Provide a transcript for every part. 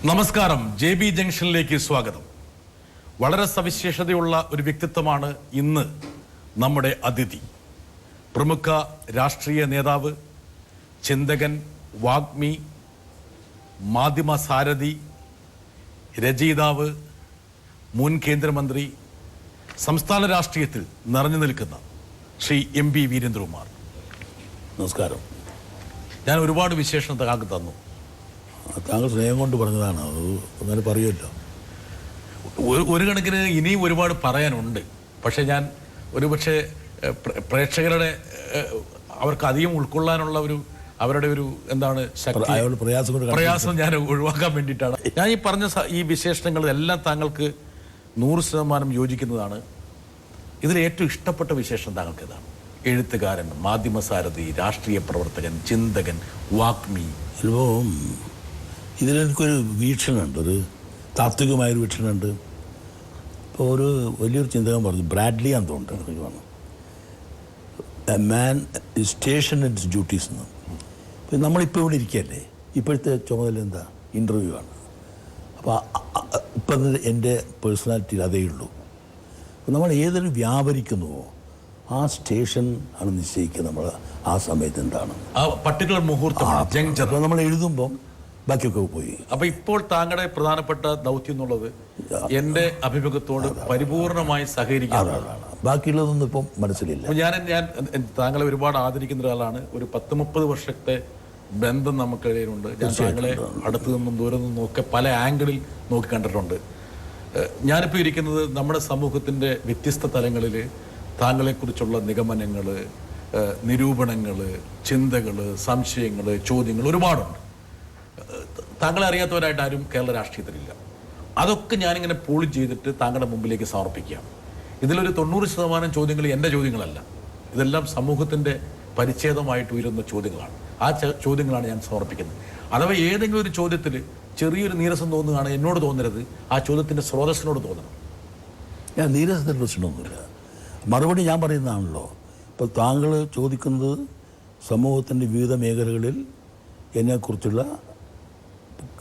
നമസ്കാരം. JB ജംഗ്ഷനിലേക്ക് സ്വാഗതം. വളരെ സവിശേഷതയുള്ള ഒരു വ്യക്തിത്വമാണ് ഇന്ന് നമ്മുടെ അതിഥി. പ്രമുഖ രാഷ്ട്രീയ നേതാവ്, ചിന്തകൻ, വാഗ്മി, മാധ്യമ സാരഥി, രചയിതാവ്, മുൻ കേന്ദ്രമന്ത്രി, സംസ്ഥാന രാഷ്ട്രീയത്തിൽ നിറഞ്ഞു നിൽക്കുന്ന ശ്രീ MB വീരേന്ദ്രകുമാർ. നമസ്കാരം. ഞാൻ ഒരുപാട് വിശേഷണം താങ്കൾക്ക് തന്നു. താങ്കൾ സ്നേഹം കൊണ്ട് പറഞ്ഞതാണ്, അത് അങ്ങനെ പറയുമല്ലോ. ഒരു കണക്കിന് ഇനിയും ഒരുപാട് പറയാനുണ്ട്. പക്ഷെ ഞാൻ ഒരുപക്ഷെ പ്രേക്ഷകരുടെ അവർക്ക് അധികം ഉൾക്കൊള്ളാനുള്ള അവരുടെ എന്താണ് ശക്തി, പ്രയാസം ഞാൻ ഒഴിവാക്കാൻ വേണ്ടിയിട്ടാണ് ഞാൻ ഈ പറഞ്ഞ ഈ വിശേഷണങ്ങളെല്ലാം താങ്കൾക്ക് 100% യോജിക്കുന്നതാണ്. ഇതിൽ ഏറ്റവും ഇഷ്ടപ്പെട്ട വിശേഷം താങ്കൾക്ക് ഏതാണ്? എഴുത്തുകാരൻ, മാധ്യമസാരഥി, രാഷ്ട്രീയ പ്രവർത്തകൻ, ചിന്തകൻ, വാഗ്മി. ചിലപ്പോൾ ഇതിലെനിക്കൊരു വീക്ഷണമുണ്ട്, ഒരു താത്വികമായൊരു വീക്ഷണമുണ്ട്. ഇപ്പോൾ ഒരു വലിയൊരു ചിന്തകൻ പറഞ്ഞു, ബ്രാഡ്ലി ആണെന്ന് തോന്നുന്നു, a man station it's duties എന്ന്. ഇപ്പം നമ്മളിപ്പോൾ ഇവിടെ ഇരിക്കുകയല്ലേ, ഇപ്പോഴത്തെ ചുമതല എന്താ? ഇൻ്റർവ്യൂ ആണ്. അപ്പോൾ ഇപ്പം എൻ്റെ പേഴ്സണാലിറ്റിയിൽ അതേ ഉള്ളൂ. അപ്പോൾ നമ്മൾ ഏതൊരു വ്യാപരിക്കുന്നുവോ ആ സ്റ്റേഷൻ ആണ് നിശ്ചയിക്കുന്നത് നമ്മൾ ആ സമയത്ത് എന്താണ് പർട്ടിക്കുലർ മുഹൂർത്തം. അപ്പോൾ നമ്മൾ എഴുതുമ്പം ബാക്കിയൊക്കെ പോയി. അപ്പൊ ഇപ്പോൾ താങ്കളുടെ പ്രധാനപ്പെട്ട ദൗത്യം എന്നുള്ളത് എന്റെ അഭിമുഖത്തോട് പരിപൂർണമായി സഹകരിക്കാനാണ്. ബാക്കിയുള്ളതൊന്നും ഇപ്പം മനസ്സിലില്ല. ഞാൻ താങ്കളെ ഒരുപാട് ആദരിക്കുന്ന ഒരാളാണ്. ഒരു 10-30 വർഷത്തെ ബന്ധം നമുക്കിടയിലുണ്ട്. ഞാൻ താങ്കളെ അടുത്തു നിന്നും ദൂരെ നിന്നും ഒക്കെ പല ആംഗിളിൽ നോക്കി കണ്ടിട്ടുണ്ട്. ഞാനിപ്പോൾ ഇരിക്കുന്നത് നമ്മുടെ സമൂഹത്തിന്റെ വ്യത്യസ്ത തലങ്ങളിൽ താങ്കളെക്കുറിച്ചുള്ള നിഗമനങ്ങൾ, നിരൂപണങ്ങൾ, ചിന്തകൾ, സംശയങ്ങൾ, ചോദ്യങ്ങൾ ഒരുപാടുണ്ട്. താങ്കളെ അറിയാത്തവരായിട്ട് ആരും കേരള രാഷ്ട്രീയത്തിലില്ല. അതൊക്കെ ഞാനിങ്ങനെ പോളി ചെയ്തിട്ട് താങ്കളുടെ മുമ്പിലേക്ക് സമർപ്പിക്കുകയാണ്. ഇതിലൊരു 90% ചോദ്യങ്ങൾ എൻ്റെ ചോദ്യങ്ങളല്ല. ഇതെല്ലാം സമൂഹത്തിൻ്റെ പരിച്ഛേദമായിട്ട് ഉയരുന്ന ചോദ്യങ്ങളാണ്. ആ ചോദ്യങ്ങളാണ് ഞാൻ സമർപ്പിക്കുന്നത്. അഥവാ ഏതെങ്കിലും ഒരു ചോദ്യത്തിൽ ചെറിയൊരു നീരസം തോന്നുകയാണ്, എന്നോട് തോന്നരുത്, ആ ചോദ്യത്തിൻ്റെ സ്രോതസ്സിനോട് തോന്നണം. ഞാൻ നീരസത്തിൻ്റെ പ്രശ്നമൊന്നുമില്ല, മറുപടി ഞാൻ പറയുന്നതാണല്ലോ. ഇപ്പോൾ താങ്കൾ ചോദിക്കുന്നത് സമൂഹത്തിൻ്റെ വിവിധ മേഖലകളിൽ എന്നെക്കുറിച്ചുള്ള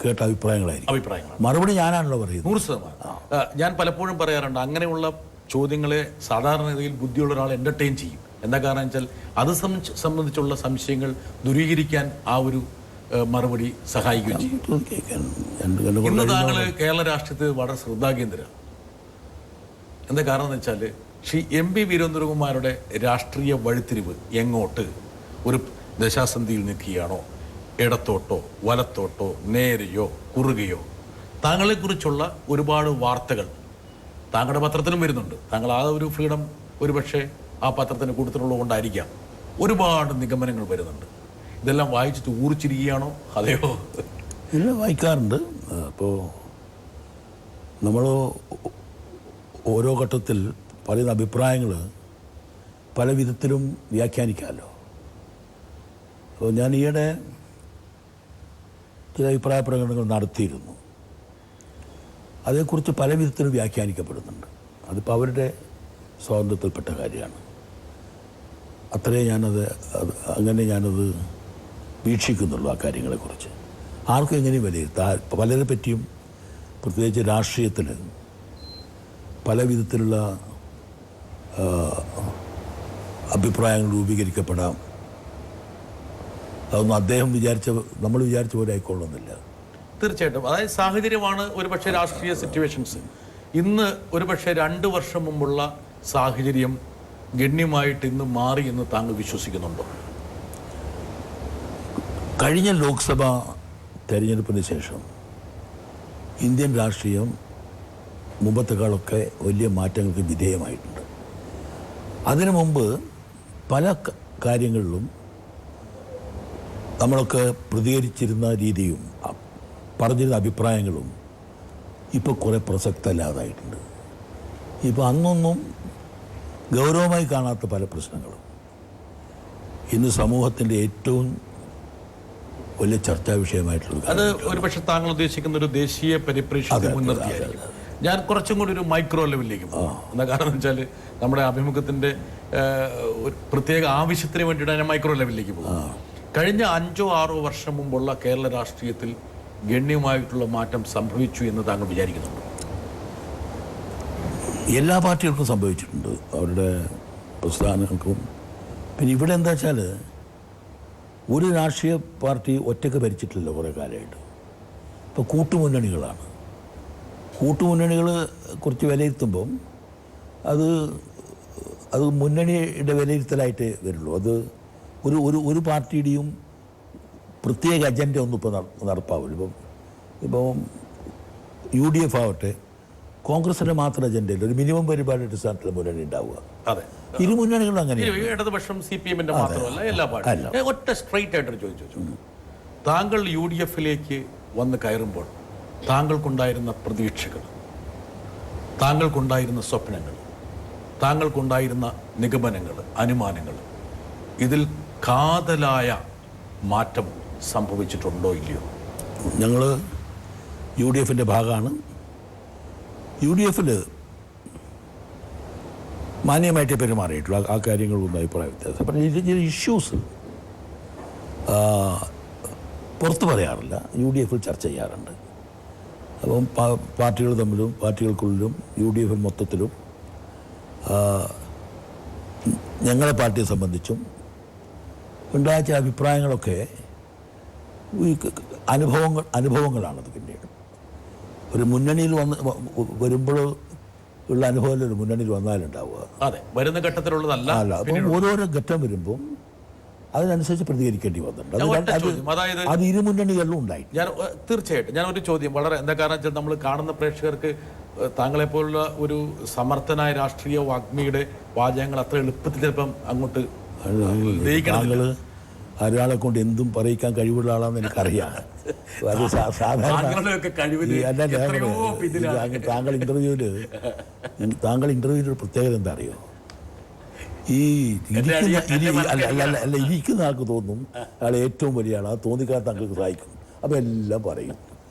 കേട്ട അഭിപ്രായങ്ങളായിരിക്കും. മറുപടി ഞാനാണല്ലോ പറയുന്നത്. 100%. ഞാൻ പലപ്പോഴും പറയാറുണ്ട്, അങ്ങനെയുള്ള ചോദ്യങ്ങളെ സാധാരണഗതിയിൽ ബുദ്ധിയുള്ള ഒരാൾ എൻ്റർടൈൻ ചെയ്യും. എന്താ കാരണം വെച്ചാൽ അത് സംബന്ധിച്ചുള്ള സംശയങ്ങൾ ദൂരീകരിക്കാൻ ആ ഒരു മറുപടി സഹായിക്കുകയും ചെയ്യും. ഇന്ന് താങ്കൾ കേരള രാഷ്ട്രീയത്തിൽ വളരെ ശ്രദ്ധാകേന്ദ്രമാണ്. എന്താ കാരണം എന്ന് വെച്ചാൽ ശ്രീ MB വീരേന്ദ്രകുമാരുടെ രാഷ്ട്രീയ വഴിത്തിരിവ് എങ്ങോട്ട്? ഒരു ദശാസന്ധിയിൽ നിൽക്കുകയാണോ? ഇടത്തോട്ടോ വലത്തോട്ടോ നേരെയോ കുറുകയോ? താങ്കളെക്കുറിച്ചുള്ള ഒരുപാട് വാർത്തകൾ താങ്കളുടെ പത്രത്തിലും വരുന്നുണ്ട്. താങ്കൾ ആ ഒരു ഫ്രീഡം ഒരുപക്ഷെ ആ പത്രത്തിന് കൊടുത്തിട്ടുള്ളത് കൊണ്ടായിരിക്കാം. ഒരുപാട് നിഗമനങ്ങൾ വരുന്നുണ്ട്. ഇതെല്ലാം വായിച്ചിട്ട് ഊറിച്ചിരിക്കുകയാണോ അതെയോ? ഇല്ല, വായിക്കാറുണ്ട്. അപ്പോൾ നമ്മൾ ഓരോ ഘട്ടത്തിൽ പറയുന്ന അഭിപ്രായങ്ങൾ പല വിധത്തിലും വ്യാഖ്യാനിക്കാമല്ലോ. അപ്പോൾ ഞാൻ ഈയിടെ ചില അഭിപ്രായ പ്രകടനങ്ങൾ നടത്തിയിരുന്നു. അതേക്കുറിച്ച് പല വിധത്തിലും വ്യാഖ്യാനിക്കപ്പെടുന്നുണ്ട്. അതിപ്പോൾ അവരുടെ സ്വാതന്ത്ര്യത്തിൽപ്പെട്ട കാര്യമാണ്. അത്രേ അങ്ങനെ ഞാനത് വീക്ഷിക്കുന്നുള്ളൂ. ആ കാര്യങ്ങളെക്കുറിച്ച് ആർക്കും എങ്ങനെയും വിലയിരുത്താം. പലരെ പറ്റിയും പ്രത്യേകിച്ച് രാഷ്ട്രീയത്തിൽ പല വിധത്തിലുള്ള അഭിപ്രായങ്ങൾ രൂപീകരിക്കപ്പെടാം. അതൊന്നും അദ്ദേഹം നമ്മൾ വിചാരിച്ച പോലെ ആയിക്കൊള്ളുന്നില്ല. തീർച്ചയായിട്ടും. അതായത് സാഹചര്യമാണ് ഒരുപക്ഷെ രാഷ്ട്രീയ സിറ്റുവേഷൻസ്. ഇന്ന് ഒരുപക്ഷെ 2 വർഷം മുമ്പുള്ള സാഹചര്യം ഗണ്യമായിട്ട് ഇന്ന് മാറി എന്ന് താങ്കൾ വിശ്വസിക്കുന്നുണ്ടോ? കഴിഞ്ഞ ലോക്സഭാ തെരഞ്ഞെടുപ്പിന് ശേഷം ഇന്ത്യൻ രാഷ്ട്രീയം മുമ്പത്തെക്കാളൊക്കെ വലിയ മാറ്റങ്ങൾക്ക് വിധേയമായിട്ടുണ്ട്. അതിനു മുമ്പ് പല കാര്യങ്ങളിലും നമ്മളൊക്കെ പ്രതികരിച്ചിരുന്ന രീതിയും പറഞ്ഞിരുന്ന അഭിപ്രായങ്ങളും ഇപ്പോൾ കുറേ പ്രസക്തമല്ലാതായിട്ടുണ്ട്. ഇപ്പോൾ അന്നൊന്നും ഗൗരവമായി കാണാത്ത പല പ്രശ്നങ്ങളും ഇന്ന് സമൂഹത്തിൻ്റെ ഏറ്റവും വലിയ ചർച്ചാ വിഷയമായിട്ടുള്ളത്. അത് ഒരുപക്ഷെ താങ്കൾ ഉദ്ദേശിക്കുന്ന ഒരു ദേശീയ പരിപ്രേക്ഷ്യത്തെ മുൻനിർത്തിയായിരിക്കും. ഞാൻ കുറച്ചും കൂടി ഒരു മൈക്രോ ലെവലിലേക്ക് പോകും. എന്താ കാരണം എന്ന് വെച്ചാൽ നമ്മുടെ അഭിമുഖത്തിൻ്റെ ഒരു പ്രത്യേക ആവശ്യത്തിന് വേണ്ടിയിട്ടാണ് ഞാൻ മൈക്രോ ലെവലിലേക്ക് പോകും. കഴിഞ്ഞ 5-6 വർഷം മുമ്പുള്ള കേരള രാഷ്ട്രീയത്തിൽ ഗണ്യമായിട്ടുള്ള മാറ്റം സംഭവിച്ചു എന്ന് താങ്കൾ വിചാരിക്കുന്നുണ്ടോ? എല്ലാ പാർട്ടികൾക്കും സംഭവിച്ചിട്ടുണ്ട്, അവരുടെ പ്രസ്ഥാനങ്ങൾക്കും. പിന്നെ ഇവിടെ എന്താ വെച്ചാൽ ഒരു രാഷ്ട്രീയ പാർട്ടി ഒറ്റയ്ക്ക് ഭരിച്ചിട്ടില്ല കുറേ കാലമായിട്ട്. ഇപ്പോൾ കൂട്ടുമുന്നണികളാണ്. കൂട്ടുമുന്നണികൾ കുറച്ച് വിലയിരുത്തുമ്പം അത് മുന്നണിയുടെ വിലയിരുത്തലായിട്ട് വരുള്ളൂ. അത് ഒരു പാർട്ടിയുടെയും പ്രത്യേക അജണ്ട ഒന്നും ഇപ്പോൾ നടപ്പാവില്ല. ഇപ്പം UDF ആവട്ടെ, കോൺഗ്രസിൻ്റെ മാത്രം അജണ്ടയില്ല, ഒരു മിനിമം പരിപാടി അടിസ്ഥാനത്തിൽ മുന്നണി ഉണ്ടാവുക. അതെ, ഇരു മുന്നണികളും അങ്ങനെ. ഇടതുപക്ഷം CPM-ന്റെ മാത്രമല്ല, എല്ലാ പാർട്ടിയും. ഒറ്റ സ്ട്രൈറ്റ് ആയിട്ട് ചോദിച്ചു, താങ്കൾ UDF-ലേക്ക് വന്ന് കയറുമ്പോൾ താങ്കൾക്കുണ്ടായിരുന്ന പ്രതീക്ഷകൾ, താങ്കൾക്കുണ്ടായിരുന്ന സ്വപ്നങ്ങൾ, താങ്കൾക്കുണ്ടായിരുന്ന നിഗമനങ്ങൾ, അനുമാനങ്ങൾ, ഇതിൽ കാതലായ മാറ്റം സംഭവിച്ചിട്ടുണ്ടോ ഇല്ലയോ? ഞങ്ങൾ UDF-ന്റെ ഭാഗമാണ്. UDF-ൽ മാന്യമായിട്ട് പെരുമാറിയിട്ടുള്ള ആ കാര്യങ്ങളൊന്നും അഭിപ്രായ വ്യത്യാസം. പക്ഷേ ചില ഇഷ്യൂസ് പുറത്ത് പറയാറില്ല, UDF-ൽ ചർച്ച ചെയ്യാറുണ്ട്. അപ്പം പാർട്ടികൾ തമ്മിലും പാർട്ടികൾക്കുള്ളിലും UDF മൊത്തത്തിലും ഞങ്ങളെ പാർട്ടിയെ സംബന്ധിച്ചും ഉണ്ടായ ചില അഭിപ്രായങ്ങളൊക്കെ അനുഭവങ്ങളാണത്. പിന്നീട് ഒരു മുന്നണിയിൽ വരുമ്പോൾ ഉള്ള അനുഭവം ഒരു മുന്നണിയിൽ വന്നാലുണ്ടാവുക. അതെ, വരുന്ന ഘട്ടത്തിലുള്ളതല്ല. അല്ല, അപ്പം ഓരോരോ ഘട്ടം വരുമ്പം അതിനനുസരിച്ച് പ്രതികരിക്കേണ്ടി വന്നിട്ടുണ്ട്. അത് ഇരു മുന്നണികളിലും ഉണ്ടായി. തീർച്ചയായിട്ടും ഞാൻ ഒരു ചോദ്യം വളരെ എന്താ കാരണം വെച്ചാൽ നമ്മൾ കാണുന്ന പ്രേക്ഷകർക്ക് താങ്കളെപ്പോലുള്ള ഒരു സമർത്ഥനായ രാഷ്ട്രീയ വാഗ്മിയുടെ വാചകങ്ങൾ അത്ര എളുപ്പത്തിൽ ചിലപ്പം അങ്ങോട്ട് താങ്കൾ ഒരാളെ കൊണ്ട് എന്തും പറയിക്കാൻ കഴിവുള്ള ആളാണെന്ന് എനിക്കറിയാം. അത് സാധാരണ താങ്കൾ ഇന്റർവ്യൂവിൽ ഒരു പ്രത്യേകത എന്താ അറിയോ? ഈ ഇരിക്കുന്ന ആൾക്ക് തോന്നും അയാൾ ഏറ്റവും വലിയ ആളാണ്, തോന്നിക്കാൻ താങ്കൾക്ക് സഹായിക്കും, അപ്പോൾ എല്ലാം പറയും.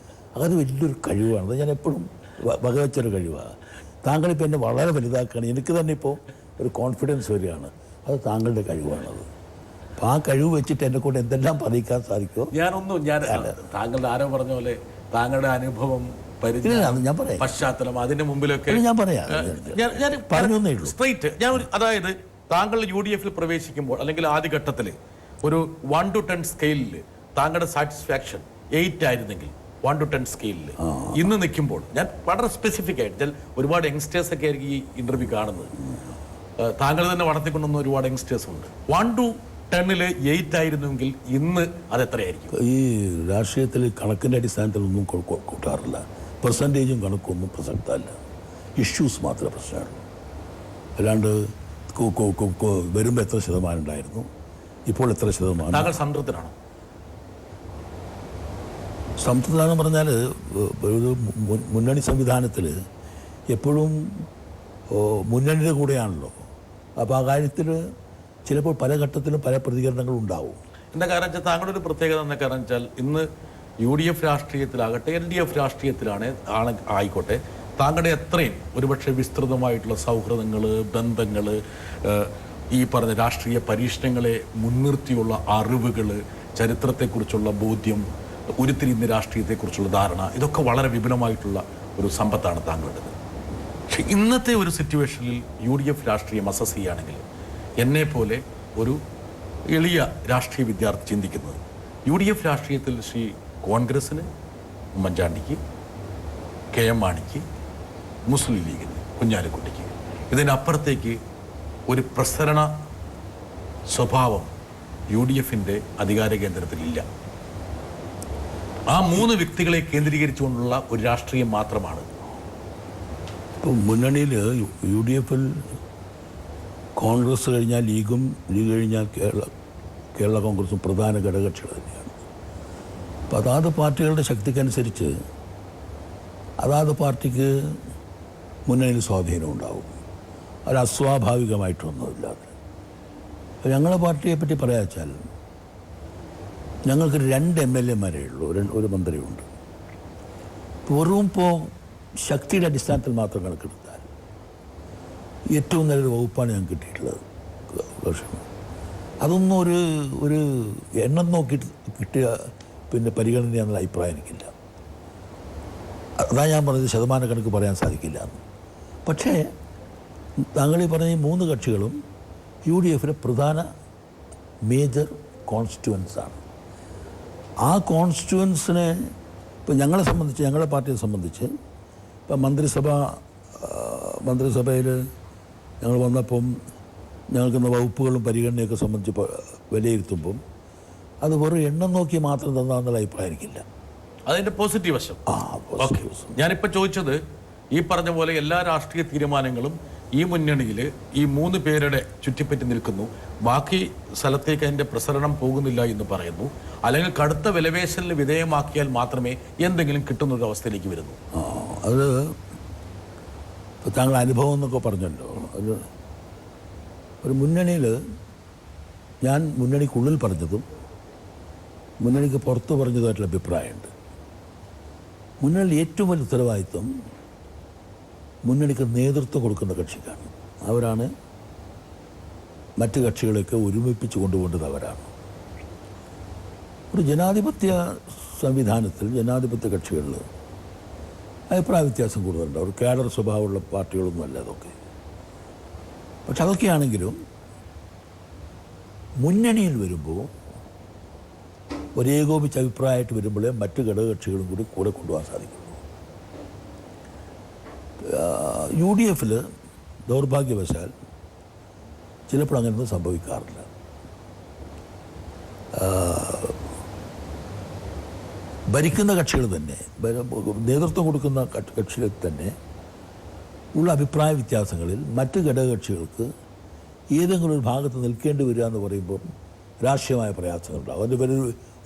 അത് വലിയൊരു കഴിവാണ്. അത് ഞാൻ എപ്പോഴും വകവെച്ചൊരു കഴിവാണ്. താങ്കളിപ്പോൾ എന്നെ വളരെ വലുതാക്കുകയാണ്, എനിക്ക് തന്നെ ഇപ്പോൾ ഒരു കോൺഫിഡൻസ് വരികയാണ്. അത് താങ്കളുടെ കഴിവാണത്. അപ്പോൾ ആ കഴിവ് വെച്ചിട്ട് എന്നെ കൊണ്ട് എന്തെല്ലാം പറയിക്കാൻ സാധിക്കുമോ? ഞാൻ താങ്കളുടെ ആരോ പറഞ്ഞ പോലെ താങ്കളുടെ അനുഭവം, ഞാൻ പറയാം, പശ്ചാത്തലം, അതിന്റെ മുമ്പിലൊക്കെ ഞാൻ പറയാം. പറഞ്ഞേ ഉള്ളൂ. സ്ട്രൈറ്റ് അതായത് താങ്കൾ UDF-ൽ പ്രവേശിക്കുമ്പോൾ അല്ലെങ്കിൽ ആദ്യഘട്ടത്തിൽ ഒരു 1 to 10 സ്കെയിലിൽ താങ്കളുടെ സാറ്റിസ്ഫാക്ഷൻ 8 ആയിരുന്നെങ്കിൽ 1 to 10 സ്കെയിലിൽ ഇന്ന് നിൽക്കുമ്പോൾ, ഞാൻ വളരെ സ്പെസിഫിക് ആയിട്ട്, ഒരുപാട് യങ്സ്റ്റേഴ്സ് ഒക്കെ ആയിരിക്കും ഈ ഇന്റർവ്യൂ കാണുന്നത്, താങ്കൾ തന്നെ വളർത്തിക്കൊണ്ടുവന്ന ഒരുപാട് യങ്സ്റ്റേഴ്സ് ഉണ്ട്. 1 to 10-ൽ 8 ആയിരുന്നെങ്കിൽ ഇന്ന് അത് എത്രയായിരിക്കും? ഈ രാഷ്ട്രീയത്തിൽ കണക്കിൻ്റെ അടിസ്ഥാനത്തിലൊന്നും കൂട്ടാറില്ല. പെർസെൻറ്റേജും കണക്കൊന്നും പ്രസക്തമല്ല. ഇഷ്യൂസ് മാത്രമേ പ്രശ്നമുള്ളൂ. അല്ലാണ്ട് വരുമ്പോൾ എത്ര ശതമാനം ഉണ്ടായിരുന്നു, ഇപ്പോൾ എത്ര ശതമാനം. താങ്കൾ സംതൃപ്തനാണോ? സംതൃപ്തനാണെന്ന് പറഞ്ഞാൽ ഒരു മുന്നണി സംവിധാനത്തിൽ എപ്പോഴും മുന്നണിയുടെ കൂടെയാണല്ലോ. അപ്പോൾ ആ കാര്യത്തിൽ ചിലപ്പോൾ പല ഘട്ടത്തിലും പല പ്രതികരണങ്ങളും ഉണ്ടാവും. എന്താ കാരണം വെച്ചാൽ താങ്കളുടെ ഒരു പ്രത്യേകത എന്താ കാരണം വെച്ചാൽ ഇന്ന് UDF രാഷ്ട്രീയത്തിലാകട്ടെ LDF ആയിക്കോട്ടെ, താങ്കളുടെ എത്രയും ഒരുപക്ഷെ വിസ്തൃതമായിട്ടുള്ള സൗഹൃദങ്ങൾ, ബന്ധങ്ങൾ, ഈ പറഞ്ഞ രാഷ്ട്രീയ പരീക്ഷണങ്ങളെ മുൻനിർത്തിയുള്ള അറിവുകൾ, ചരിത്രത്തെക്കുറിച്ചുള്ള ബോധ്യം, ഉരുത്തിരിയുന്ന രാഷ്ട്രീയത്തെക്കുറിച്ചുള്ള ധാരണ, ഇതൊക്കെ വളരെ വിപുലമായിട്ടുള്ള ഒരു സമ്പത്താണ് താങ്കളുടേത്. പക്ഷെ ഇന്നത്തെ ഒരു സിറ്റുവേഷനിൽ UDF രാഷ്ട്രീയം അസസ് ചെയ്യുകയാണെങ്കിൽ എന്നെപ്പോലെ ഒരു എളിയ രാഷ്ട്രീയ വിദ്യാർത്ഥി ചിന്തിക്കുന്നത് UDF രാഷ്ട്രീയത്തിൽ കോൺഗ്രസ്സിന്, ഉമ്മൻചാണ്ടിക്ക്, KM മാണിക്ക്, മുസ്ലിം ലീഗിന്, കുഞ്ഞാലിക്കുട്ടിക്ക്, ഇതിനപ്പുറത്തേക്ക് ഒരു പ്രസരണ സ്വഭാവം UDF-ന്റെ അധികാര കേന്ദ്രത്തിലില്ല. ആ 3 വ്യക്തികളെ കേന്ദ്രീകരിച്ചുകൊണ്ടുള്ള ഒരു രാഷ്ട്രീയം മാത്രമാണ്. ഇപ്പം മുന്നണിയിൽ UDF-ൽ കോൺഗ്രസ് കഴിഞ്ഞാൽ ലീഗും, ലീഗ് കഴിഞ്ഞാൽ കേരള കോൺഗ്രസും പ്രധാന ഘടകകക്ഷികൾ തന്നെയാണ്. അപ്പോൾ അതാത് പാർട്ടികളുടെ ശക്തിക്കനുസരിച്ച് അതാത് പാർട്ടിക്ക് മുന്നണിയിൽ സ്വാധീനം ഉണ്ടാവും. അത് അസ്വാഭാവികമായിട്ടൊന്നുമില്ലാതെ. ഞങ്ങളുടെ പാർട്ടിയെപ്പറ്റി പറയാ വെച്ചാൽ ഞങ്ങൾക്ക് 2 MLA-മാരേ ഉള്ളൂ, ഒരു മന്ത്രിയുണ്ട്. വെറും ഇപ്പോൾ ശക്തിയുടെ അടിസ്ഥാനത്തിൽ മാത്രം കണക്കെടുത്താൽ ഏറ്റവും നല്ലൊരു വകുപ്പാണ് ഞങ്ങൾക്ക് കിട്ടിയിട്ടുള്ളത്. അതൊന്നും ഒരു എണ്ണം നോക്കി കിട്ടിയ പിന്നെ പരിഗണനയാണെന്നുള്ള അഭിപ്രായം എനിക്കില്ല. അതാ ഞാൻ പറഞ്ഞത് ശതമാനക്കണക്ക് പറയാൻ സാധിക്കില്ല. പക്ഷേ താങ്കൾ ഈ പറഞ്ഞ ഈ 3 കക്ഷികളും UDF പ്രധാന മേജർ കോൺസ്റ്റിറ്റ്യുവൻസാണ്. ആ കോൺസ്റ്റിറ്റ്യുവൻസിനെ ഇപ്പോൾ ഞങ്ങളെ സംബന്ധിച്ച്, ഞങ്ങളുടെ പാർട്ടിയെ സംബന്ധിച്ച് ഇപ്പം മന്ത്രിസഭയിൽ ഞങ്ങൾ വന്നപ്പം ഞങ്ങൾക്കുള്ള വകുപ്പുകളും പരിഗണനയൊക്കെ സംബന്ധിച്ച് വിലയിരുത്തുമ്പം അത് വെറും എണ്ണം നോക്കി മാത്രം തന്നാന്നുള്ള അഭിപ്രായമായിരിക്കില്ല. അതിന്റെ പോസിറ്റീവ് വശം. ഞാനിപ്പോൾ ചോദിച്ചത്, ഈ പറഞ്ഞ പോലെ എല്ലാ രാഷ്ട്രീയ തീരുമാനങ്ങളും ഈ മുന്നണിയിൽ ഈ 3 പേരുടെ ചുറ്റിപ്പറ്റി നിൽക്കുന്നു, ബാക്കി സ്ഥലത്തേക്ക് അതിൻ്റെ പ്രസരണം പോകുന്നില്ല എന്ന് പറയുന്നു, അല്ലെങ്കിൽ കടുത്ത വിലപേശലിന് വിധേയമാക്കിയാൽ മാത്രമേ എന്തെങ്കിലും കിട്ടുന്ന ഒരു അവസ്ഥയിലേക്ക് വരുന്നു. അത് താങ്കൾ അനുഭവം എന്നൊക്കെ പറഞ്ഞല്ലോ. ഒരു മുന്നണിയിൽ ഞാൻ മുന്നണിക്കുള്ളിൽ പറഞ്ഞതും മുന്നണിക്ക് പുറത്ത് പറഞ്ഞതുമായിട്ടുള്ള അഭിപ്രായമുണ്ട്. മുന്നണിയിൽ ഏറ്റവും വലിയ ഉത്തരവാദിത്വം മുന്നണിക്ക് നേതൃത്വം കൊടുക്കുന്ന കക്ഷിക്കാണ്. അവരാണ് മറ്റ് കക്ഷികളെയൊക്കെ ഒരുമിപ്പിച്ച് കൊണ്ടുപോകേണ്ടത് അവരാണ്. ഒരു ജനാധിപത്യ സംവിധാനത്തിൽ ജനാധിപത്യ കക്ഷികളിൽ അഭിപ്രായ വ്യത്യാസം കൂടുതലുണ്ട്. ഒരു കേഡർ സ്വഭാവമുള്ള പാർട്ടികളൊന്നുമല്ല അതൊക്കെ. പക്ഷെ അതൊക്കെയാണെങ്കിലും മുന്നണിയിൽ വരുമ്പോൾ ഒരേകോപിച്ച അഭിപ്രായമായിട്ട് വരുമ്പോഴേ മറ്റ് ഘടകകക്ഷികളും കൂടി കൂടെ കൊണ്ടുപോകാൻ സാധിക്കുള്ളൂ. UDF ദൗർഭാഗ്യവശാൽ ചിലപ്പോൾ അങ്ങനെയൊന്നും സംഭവിക്കാറില്ല. ഭരിക്കുന്ന കക്ഷികൾ തന്നെ, നേതൃത്വം കൊടുക്കുന്ന കക്ഷികൾ തന്നെ ഉള്ള അഭിപ്രായ വ്യത്യാസങ്ങളിൽ മറ്റ് ഘടകകക്ഷികൾക്ക് ഏതെങ്കിലും ഒരു ഭാഗത്ത് നിൽക്കേണ്ടി വരിക എന്ന് പറയുമ്പോൾ രാഷ്ട്രീയമായ പ്രയാസങ്ങളുണ്ടാവും. അതിൻ്റെ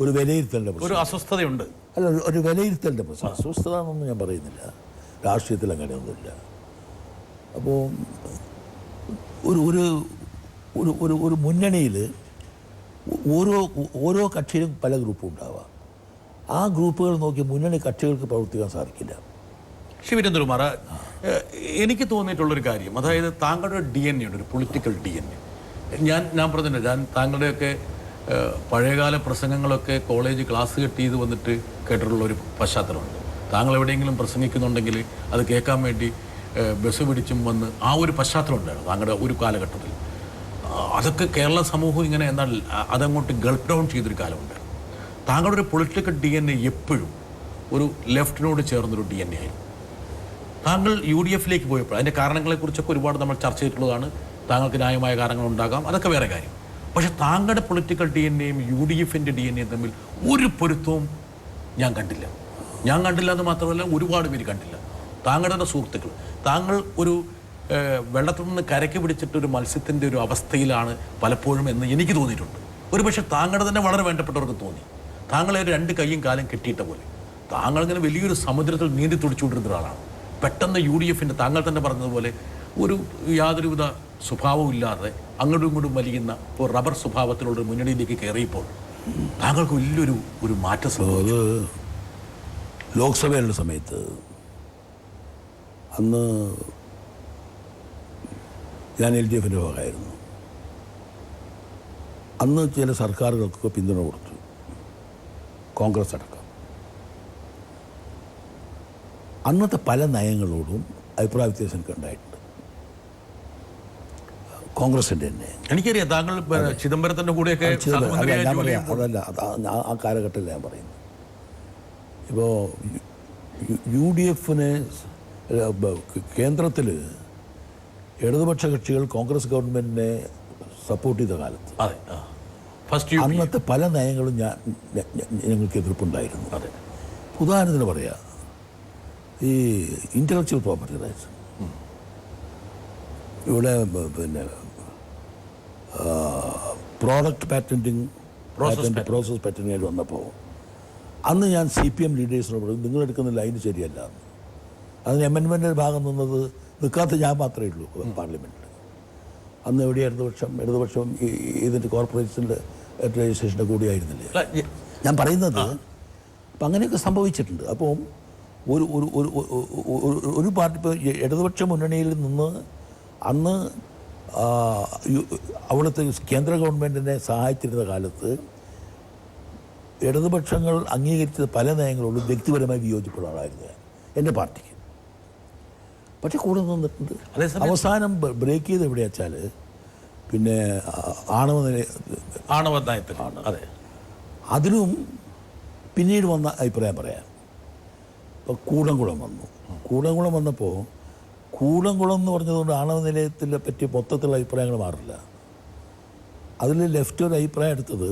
ഒരു വിലയിരുത്തലിൻ്റെ പ്രശ്നം, ഒരു അസ്വസ്ഥതയുണ്ട്. അല്ല, ഒരു വിലയിരുത്തലിൻ്റെ പ്രശ്നം. അസ്വസ്ഥത എന്നൊന്നും ഞാൻ പറയുന്നില്ല, രാഷ്ട്രീയത്തിൽ അങ്ങനെയൊന്നുമില്ല. അപ്പോൾ ഒരു മുന്നണിയിൽ ഓരോ കക്ഷിയിലും പല ഗ്രൂപ്പും ഉണ്ടാവാം. ആ ഗ്രൂപ്പുകൾ നോക്കി മുന്നണി കക്ഷികൾക്ക് പ്രവർത്തിക്കാൻ സാധിക്കില്ല. ശിവരേന്ദ്രകുമാർ, എനിക്ക് തോന്നിയിട്ടുള്ളൊരു കാര്യം, അതായത് താങ്കളുടെ DNA ഉണ്ട്, ഒരു പൊളിറ്റിക്കൽ DNA. ഞാൻ പറഞ്ഞില്ല, ഞാൻ താങ്കളുടെയൊക്കെ പഴയകാല പ്രസംഗങ്ങളൊക്കെ കോളേജ് ക്ലാസ് കട്ട് ചെയ്ത് വന്നിട്ട് കേട്ടിട്ടുള്ള ഒരു പശ്ചാത്തലമുണ്ട്. താങ്കൾ എവിടെയെങ്കിലും പ്രസംഗിക്കുന്നുണ്ടെങ്കിൽ അത് കേൾക്കാൻ വേണ്ടി ബസ് പിടിച്ചും വന്ന് ആ ഒരു പശ്ചാത്തലം ഉണ്ടായിരുന്നു താങ്കളുടെ ഒരു കാലഘട്ടത്തിൽ. അതൊക്കെ കേരള സമൂഹം ഇങ്ങനെ എന്നാൽ അതങ്ങോട്ട് ഗൾഫ് ഡൗൺ ചെയ്തൊരു കാലമുണ്ട്. താങ്കളുടെ ഒരു പൊളിറ്റിക്കൽ DNA എപ്പോഴും ഒരു ലെഫ്റ്റിനോട് ചേർന്നൊരു DNA ആയിരുന്നു. താങ്കൾ UDF പോയപ്പോൾ അതിൻ്റെ കാരണങ്ങളെക്കുറിച്ചൊക്കെ ഒരുപാട് നമ്മൾ ചർച്ച ചെയ്തിട്ടുള്ളതാണ്. താങ്കൾക്ക് ന്യായമായ കാരണങ്ങളുണ്ടാകാം, അതൊക്കെ വേറെ കാര്യം. പക്ഷെ താങ്കളുടെ പൊളിറ്റിക്കൽ DNAയും UDF DNAയും തമ്മിൽ ഒരു പൊരുത്തവും ഞാൻ കണ്ടില്ല എന്ന് മാത്രമല്ല, ഒരുപാട് പേര് കണ്ടില്ല. താങ്കളുടെ സുഹൃത്തുക്കൾ, താങ്കൾ ഒരു വെള്ളത്തിൽ നിന്ന് കരയ്ക്ക് പിടിച്ചിട്ട് ഒരു മത്സ്യത്തിൻ്റെ ഒരു അവസ്ഥയിലാണ് പലപ്പോഴും എന്ന് എനിക്ക് തോന്നിയിട്ടുണ്ട്. ഒരുപക്ഷെ താങ്കളുടെ തന്നെ വളരെ വേണ്ടപ്പെട്ടവർക്ക് തോന്നി. താങ്കളെ ഒരു 2 കൈയും കാലും കെട്ടിയിട്ട പോലെ താങ്കൾ ഇങ്ങനെ വലിയൊരു സമുദ്രത്തിൽ നീന്തി തുടിച്ചുകൊണ്ടിരുന്ന ഒരാളാണ്. പെട്ടെന്ന് UDF താങ്കൾ തന്നെ പറഞ്ഞതുപോലെ ഒരു യാതൊരുവിധ സ്വഭാവവും ഇല്ലാതെ അങ്ങോട്ടും ഇങ്ങോട്ടും വലിയുന്ന ഒരു റബ്ബർ സ്വഭാവത്തിലുള്ള മുന്നണിയിലേക്ക് കയറിയപ്പോൾ താങ്കൾക്ക് വലിയൊരു മാറ്റം സംഭവിച്ചു. ലോക്സഭയുടെ സമയത്ത് അന്ന് ഞാൻ LDF ഭാഗമായിരുന്നു. അന്ന് ചില സർക്കാരുകൾക്കൊക്കെ പിന്തുണ കൊടുത്തു, കോൺഗ്രസ് അടക്കം. അന്നത്തെ പല നയങ്ങളോടും അഭിപ്രായ വ്യത്യാസം എനിക്ക് ഉണ്ടായിട്ടുണ്ട്, കോൺഗ്രസിൻ്റെ തന്നെ. എനിക്കറിയാം താങ്കൾ ചിദംബരത്തിൻ്റെ കൂടെയൊക്കെ ഞാൻ പറയാം, അതല്ല ആ കാലഘട്ടത്തിൽ ഞാൻ പറയുന്നത്. ഇപ്പോൾ UDF കേന്ദ്രത്തിൽ ഇടതുപക്ഷ കക്ഷികൾ കോൺഗ്രസ് ഗവൺമെൻറ്റിനെ സപ്പോർട്ട് ചെയ്ത കാലത്ത് അന്നത്തെ പല നയങ്ങളും ഞങ്ങൾക്ക് എതിർപ്പുണ്ടായിരുന്നു. ഉദാഹരണത്തിന് പറയാം, ഈ ഇൻ്റലക്ച്വൽ പ്രോപ്പർട്ടി റൈറ്റ്സ് ഇവിടെ പിന്നെ പ്രോഡക്റ്റ് പാറ്റൻറ്റിങ് പ്രോസസ് പാറ്റൻറ്റിങ് വന്നപ്പോൾ അന്ന് ഞാൻ CPM ലീഡേഴ്സിനോട് പറഞ്ഞു, നിങ്ങളെടുക്കുന്ന ലൈൻ ശരിയല്ല. അതിന് അമെൻമെൻറ്റിൻ്റെ ഭാഗം നിൽക്കാത്ത ഞാൻ മാത്രമേ ഉള്ളൂ പാർലമെൻറ്റിൽ. അന്ന് എവിടെയായിരുന്നു ഇടതുപക്ഷം ഇതിൻ്റെ കോർപ്പറേഷൻ്റെ രജിസ്ട്രേഷൻ്റെ കൂടിയായിരുന്നില്ലേ ഞാൻ പറയുന്നത്. അപ്പം അങ്ങനെയൊക്കെ സംഭവിച്ചിട്ടുണ്ട്. അപ്പോൾ ഒരു പാർട്ടി ഇപ്പോൾ ഇടതുപക്ഷ മുന്നണിയിൽ നിന്ന് അന്ന് അവിടുത്തെ കേന്ദ്ര ഗവൺമെൻറ്റിനെ സഹായിച്ചിരുന്ന കാലത്ത് ഇടതുപക്ഷങ്ങൾ അംഗീകരിച്ച പല നയങ്ങളോടും വ്യക്തിപരമായി വിയോജിപ്പുള്ള ആളായിരുന്നു ഞാൻ. എൻ്റെ പാർട്ടിക്ക്. പക്ഷെ കൂടെ നിന്നിട്ടുണ്ട്. അതേസമയം അവസാനം ബ്രേക്ക് ചെയ്ത് എവിടെയാ വെച്ചാൽ പിന്നെ ആണവ നയത്തിലാണ്. അതെ, അതിലും പിന്നീട് വന്ന അഭിപ്രായം പറയാം. ഇപ്പോൾ കൂടംകുളം വന്നു. കൂടംകുളം വന്നപ്പോൾ കൂടംകുളം എന്ന് പറഞ്ഞതുകൊണ്ട് ആണവ നിലയത്തിനെ പറ്റി മൊത്തത്തിലുള്ള അഭിപ്രായങ്ങൾ മാറില്ല. അതിൽ ലെഫ്റ്റ് ഒരു അഭിപ്രായം എടുത്തത്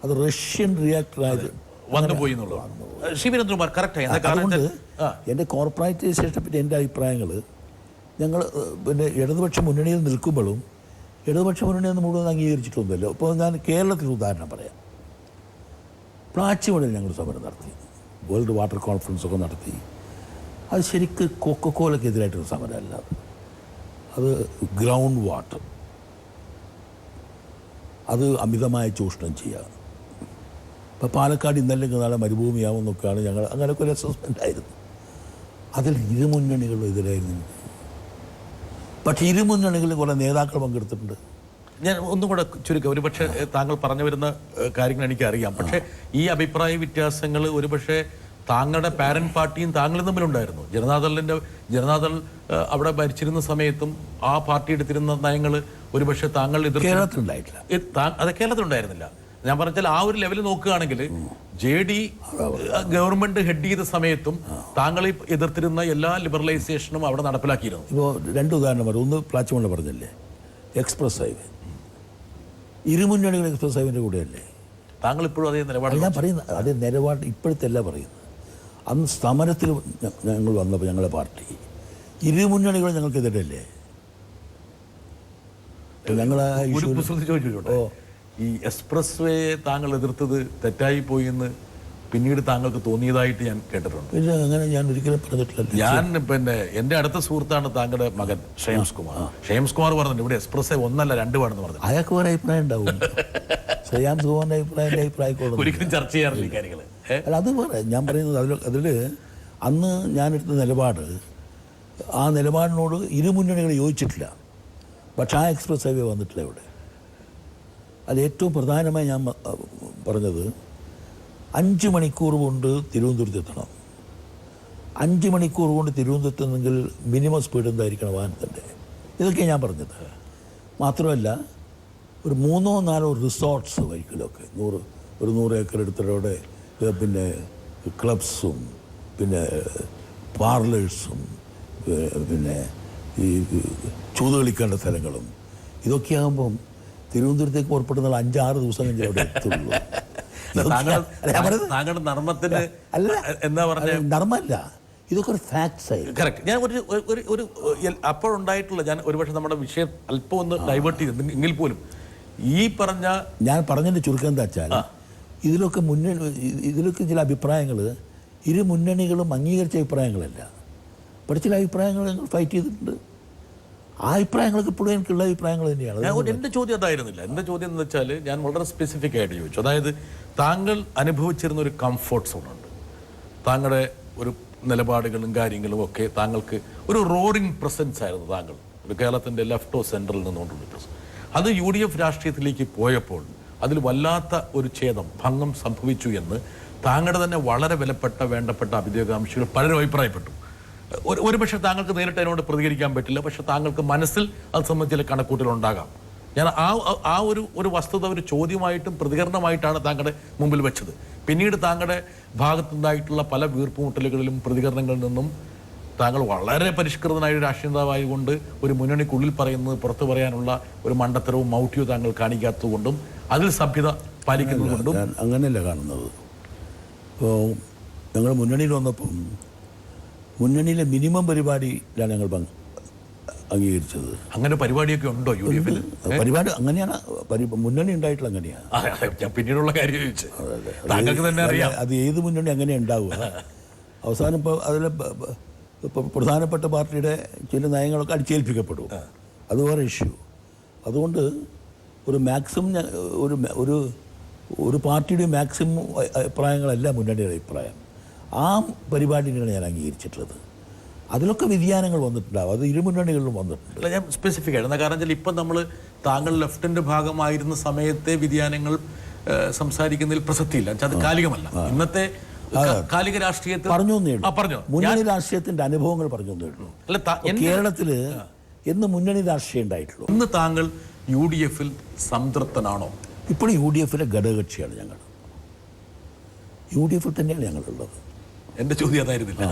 അത് റഷ്യൻ റിയാക്ടറായത് വന്നുപോയി എന്നുള്ളതാണ്. ശിവരേന്ദ്രകുമാർ കറക്റ്റായി. അതുകൊണ്ട് എൻ്റെ കോർപ്പറേറ്റൈസേഷനെ പറ്റി എൻ്റെ അഭിപ്രായങ്ങൾ ഞങ്ങൾ പിന്നെ ഇടതുപക്ഷ മുന്നണിയിൽ നിൽക്കുമ്പോഴും ഇടതുപക്ഷ മുന്നണിയൊന്നും മുഴുവൻ അംഗീകരിച്ചിട്ടൊന്നുമില്ല. ഇപ്പോൾ ഞാൻ കേരളത്തിൽ ഉദാഹരണം പറയാം. പ്ലാച്ചിമടയിൽ ഞങ്ങൾ സമരം നടത്തി, വേൾഡ് വാട്ടർ കോൺഫറൻസൊക്കെ നടത്തി. അത് ശരിക്ക് കൊക്കക്കോലക്കെതിരായിട്ടൊരു സമരമല്ല, അത് ഗ്രൗണ്ട് വാട്ടർ അത് അമിതമായി ചൂഷണം ചെയ്യുക. ഇപ്പോൾ പാലക്കാട് ഇന്നല്ലെങ്കിൽ നാളെ മരുഭൂമിയാവുമെന്നൊക്കെയാണ് ഞങ്ങൾ അങ്ങനെയൊക്കെ ഒരു അസസ്മെൻ്റ് ആയിരുന്നു. അതിൽ ഇരുമുന്നണികളും എതിരായിരുന്നു. പക്ഷേ ഇരുമുന്നണികളിൽ കുറേ നേതാക്കൾ പങ്കെടുത്തിട്ടുണ്ട്. ഞാൻ ഒന്നും കൂടെ ചുരുക്കം, ഒരുപക്ഷെ താങ്കൾ പറഞ്ഞു വരുന്ന കാര്യങ്ങൾ എനിക്കറിയാം. പക്ഷേ ഈ അഭിപ്രായ വ്യത്യാസങ്ങൾ ഒരുപക്ഷെ താങ്കളുടെ പാരന്റ് പാർട്ടിയും താങ്കളും തമ്മിലുണ്ടായിരുന്നു. ജനതാദൾ അവിടെ ഭരിച്ചിരുന്ന സമയത്തും ആ പാർട്ടി എടുത്തിരുന്ന നയങ്ങൾ ഒരുപക്ഷെ താങ്കൾ കേരളത്തിലുണ്ടായിട്ടില്ല. അത് കേരളത്തിലുണ്ടായിരുന്നില്ല. ഞാൻ പറഞ്ഞാൽ ആ ഒരു ലെവലിൽ നോക്കുകയാണെങ്കിൽ JD ഗവൺമെന്റ് ഹെഡ് ചെയ്ത സമയത്തും താങ്കൾ എതിർത്തിരുന്ന എല്ലാ ലിബറലൈസേഷനും അവിടെ നടപ്പിലാക്കിയിരുന്നു. ഇപ്പോൾ രണ്ട് ഉദാഹരണം പറയും. ഒന്ന് പ്ലാച്ചിമട പറഞ്ഞല്ലേ, എക്സ്പ്രസ് ഹൈവേ, ഇരുമുന്നണികൾ എക്സ്പ്രസ് ഹൈവേൻ്റെ കൂടെയല്ലേ. താങ്കൾ ഇപ്പോഴും അതേ നിലപാട്? ഞാൻ പറയുന്നത് അതേ നിലപാട് ഇപ്പോഴത്തെ അല്ല പറയുന്നത്. അന്ന് സമരത്തിൽ ഞങ്ങൾ വന്നപ്പോൾ ഞങ്ങളുടെ പാർട്ടി ഇരുമുന്നണികൾ ഞങ്ങൾക്കെതിരല്ലേ. ഞങ്ങൾ ഈ എക്സ്പ്രസ് വേ താങ്കൾ എതിർത്തത് തെറ്റായി പോയി എന്ന് പിന്നീട് താങ്കൾക്ക് തോന്നിയതായിട്ട് ഞാൻ കേട്ടിട്ടുണ്ട്. പിന്നെ അങ്ങനെ ഞാൻ ഒരിക്കലും പറഞ്ഞിട്ടില്ല. ഞാൻ പിന്നെ എൻ്റെ അടുത്ത സുഹൃത്താണ് താങ്കളുടെ മകൻ ഷേംസ് കുമാർ. ഷേംസ് കുമാർ പറഞ്ഞിട്ടുണ്ട് ഇവിടെ എക്സ്പ്രസ് വേ 1 അല്ല 2 വേണമെന്ന് പറഞ്ഞു. അയാൾക്ക് വേറെ അഭിപ്രായം ഉണ്ടാവും. ശ്രേയാംസ് കുമാറിൻ്റെ അഭിപ്രായം ഒരിക്കലും ചർച്ച ചെയ്യാറില്ല ഈ കാര്യങ്ങൾ. അല്ല, അത് പറയാം. ഞാൻ പറയുന്നത് അതിൽ അന്ന് ഞാനെടുത്ത നിലപാട്, ആ നിലപാടിനോട് ഇരുമുന്നണികൾ യോജിച്ചിട്ടില്ല. പക്ഷെ ആ എക്സ്പ്രസ് ഹൈവേ വന്നിട്ടില്ല ഇവിടെ. അത് ഏറ്റവും പ്രധാനമായി ഞാൻ പറഞ്ഞത് 5 മണിക്കൂർ കൊണ്ട് തിരുവനന്തപുരത്ത് എത്തണം. 5 മണിക്കൂർ കൊണ്ട് തിരുവനന്തപുരത്ത് എന്നെങ്കിൽ മിനിമം സ്പീഡ് എന്തായിരിക്കണം വാഹനത്തിൻ്റെ. ഇതൊക്കെയാണ് ഞാൻ പറഞ്ഞത്. മാത്രമല്ല ഒരു 3-4 റിസോർട്ട്സ് വൈക്കിലൊക്കെ 100 ഏക്കർ എടുത്തവരുടെ പിന്നെ ക്ലബ്സും പിന്നെ പാർലേഴ്സും പിന്നെ ഈ ചൂത് കളിക്കേണ്ട സ്ഥലങ്ങളും ഇതൊക്കെയാകുമ്പം തിരുവനന്തപുരത്തേക്ക് പുറപ്പെടുന്ന 5-6 ദിവസം കഴിഞ്ഞ് അവിടെ എത്തുള്ളൂ. താങ്കളുടെ നർമ്മത്തിന് അല്ല, എന്താ പറഞ്ഞ നർമ്മല്ല, ഇതൊക്കെ ഒരു ഫാക്ട്സ് ആയി. കറക്റ്റ്. ഞാൻ ഒരു അപ്പോഴുണ്ടായിട്ടുള്ള ഞാൻ ഒരുപക്ഷെ നമ്മുടെ വിഷയം അല്പം ഒന്ന് ഡൈവേർട്ട് ചെയ്തു എങ്കിൽ പോലും ഈ പറഞ്ഞ ഞാൻ പറഞ്ഞതിൻ്റെ ചുരുക്കം എന്താ വെച്ചാൽ ഇതിലൊക്കെ ചില അഭിപ്രായങ്ങൾ ഇരു മുന്നണികളും അംഗീകരിച്ച അഭിപ്രായങ്ങളല്ല. പക്ഷേ ചില അഭിപ്രായങ്ങൾ ഞങ്ങൾ ഫൈറ്റ് ചെയ്തിട്ടുണ്ട്. ആ അഭിപ്രായങ്ങളൊക്കെ ഇപ്പോഴും എനിക്കുള്ള അഭിപ്രായങ്ങൾ തന്നെയാണ്. എൻ്റെ ചോദ്യം അതായിരുന്നില്ല. എൻ്റെ ചോദ്യം എന്ന് വെച്ചാൽ ഞാൻ വളരെ സ്പെസിഫിക് ആയിട്ട് ചോദിച്ചു. അതായത് താങ്കൾ അനുഭവിച്ചിരുന്ന ഒരു കംഫർട്ട് സോണുണ്ട്. താങ്കളുടെ ഒരു നിലപാടുകളും കാര്യങ്ങളും ഒക്കെ താങ്കൾക്ക് ഒരു റോറിംഗ് പ്രസൻസ് ആയിരുന്നു. താങ്കൾ ഒരു കേരളത്തിൻ്റെ ലെഫ്റ്റോ സെൻട്രൽ നിന്നുകൊണ്ടുള്ള പ്രസൻസ്. അത് UDF രാഷ്ട്രീയത്തിലേക്ക് പോയപ്പോൾ അതിൽ വല്ലാത്ത ഒരു ഛേദം ഭംഗം സംഭവിച്ചു എന്ന് താങ്കളുടെ തന്നെ വളരെ വിലപ്പെട്ട വേണ്ടപ്പെട്ട അഭിദ്യോഗാംശികൾ പലരും അഭിപ്രായപ്പെട്ടു. ഒരുപക്ഷെ താങ്കൾക്ക് നേരിട്ട് അതിനോട് പ്രതികരിക്കാൻ പറ്റില്ല. പക്ഷെ താങ്കൾക്ക് മനസ്സിൽ അത് സംബന്ധിച്ച് ചില കണക്കൂട്ടലുണ്ടാകാം. ഞാൻ ആ ഒരു വസ്തുത ഒരു ചോദ്യമായിട്ടും പ്രതികരണമായിട്ടാണ് താങ്കളുടെ മുമ്പിൽ വെച്ചത്. പിന്നീട് താങ്കളുടെ ഭാഗത്തുണ്ടായിട്ടുള്ള പല വീർപ്പുമുട്ടലുകളിലും പ്രതികരണങ്ങളിൽ നിന്നും താങ്കൾ വളരെ പരിഷ്കൃതനായ ഒരു രാഷ്ട്രീയ നേതാവായതുകൊണ്ട് ഒരു മുന്നണിക്കുള്ളിൽ പറയുന്നത് പുറത്തു പറയാനുള്ള ഒരു മണ്ടത്തരവും മൗഢ്യവും താങ്കൾ കാണിക്കാത്തതുകൊണ്ടും അതിൽ സഭ്യത പാലിക്കുന്നതുകൊണ്ടും അങ്ങനെയല്ല കാണുന്നത്. ഇപ്പോൾ ഞങ്ങൾ മുന്നണിയിൽ വന്നപ്പം മുന്നണിയിലെ മിനിമം പരിപാടിയിലാണ് ഞങ്ങൾ അംഗീകരിച്ചത്. അങ്ങനെ പരിപാടിയൊക്കെ ഉണ്ടോ UDF? പരിപാടി അങ്ങനെയാണ്, മുന്നണി ഉണ്ടായിട്ടുള്ള അങ്ങനെയാണ്. ഞാൻ പിന്നീടുള്ള കാര്യം ചോദിച്ചത് താങ്കൾക്ക് തന്നെ അറിയാം. അത് ഏത് മുന്നണി അങ്ങനെ ഉണ്ടാവുക. അവസാനം ഇപ്പോൾ അതിൽ ഇപ്പോൾ പ്രധാനപ്പെട്ട പാർട്ടിയുടെ ചില നയങ്ങളൊക്കെ അടിച്ചേൽപ്പിക്കപ്പെടും. അത് വേറെ ഇഷ്യൂ. അതുകൊണ്ട് ഒരു മാക്സിമം ഒരു പാർട്ടിയുടെ മാക്സിമം അഭിപ്രായങ്ങളല്ല മുന്നണിയുടെ അഭിപ്രായം. ആ പരിപാടികളാണ് ഞാൻ അംഗീകരിച്ചിട്ടുള്ളത്. അതിലൊക്കെ വ്യതിയാനങ്ങൾ വന്നിട്ടുണ്ടാവും. അത് ഇരുമുന്നണികളിലും വന്നിട്ടുണ്ട്. അല്ല, ഞാൻ സ്പെസിഫിക് ആയിരുന്നു. കാരണം വെച്ചാൽ ഇപ്പം നമ്മൾ താങ്കൾ ലെഫ്റ്റിൻ്റെ ഭാഗമായിരുന്ന സമയത്തെ വ്യതിയാനങ്ങൾ സംസാരിക്കുന്നതിൽ പ്രസക്തിയില്ല. അത് കാലികമല്ല. ഇന്നത്തെ കാലിക രാഷ്ട്രീയത്തിൽ പറഞ്ഞു പറഞ്ഞു മുന്നണി രാഷ്ട്രീയത്തിന്റെ അനുഭവങ്ങൾ പറഞ്ഞു തന്നേയുള്ളൂ. അല്ല കേരളത്തില് എന്ന് മുന്നണി രാഷ്ട്രീയം ഉണ്ടായിട്ടുള്ളൂ. ഇന്ന് താങ്കൾ UDF-ൽ സംതൃപ്തനാണോ? ഇപ്പോൾ UDF-ലെ ഘടകകക്ഷിയാണ് ഞങ്ങൾ. UDF-ൽ തന്നെയാണ് ഞങ്ങളുള്ളത്. എന്റെ ചോദ്യം അതായിരുന്നില്ല.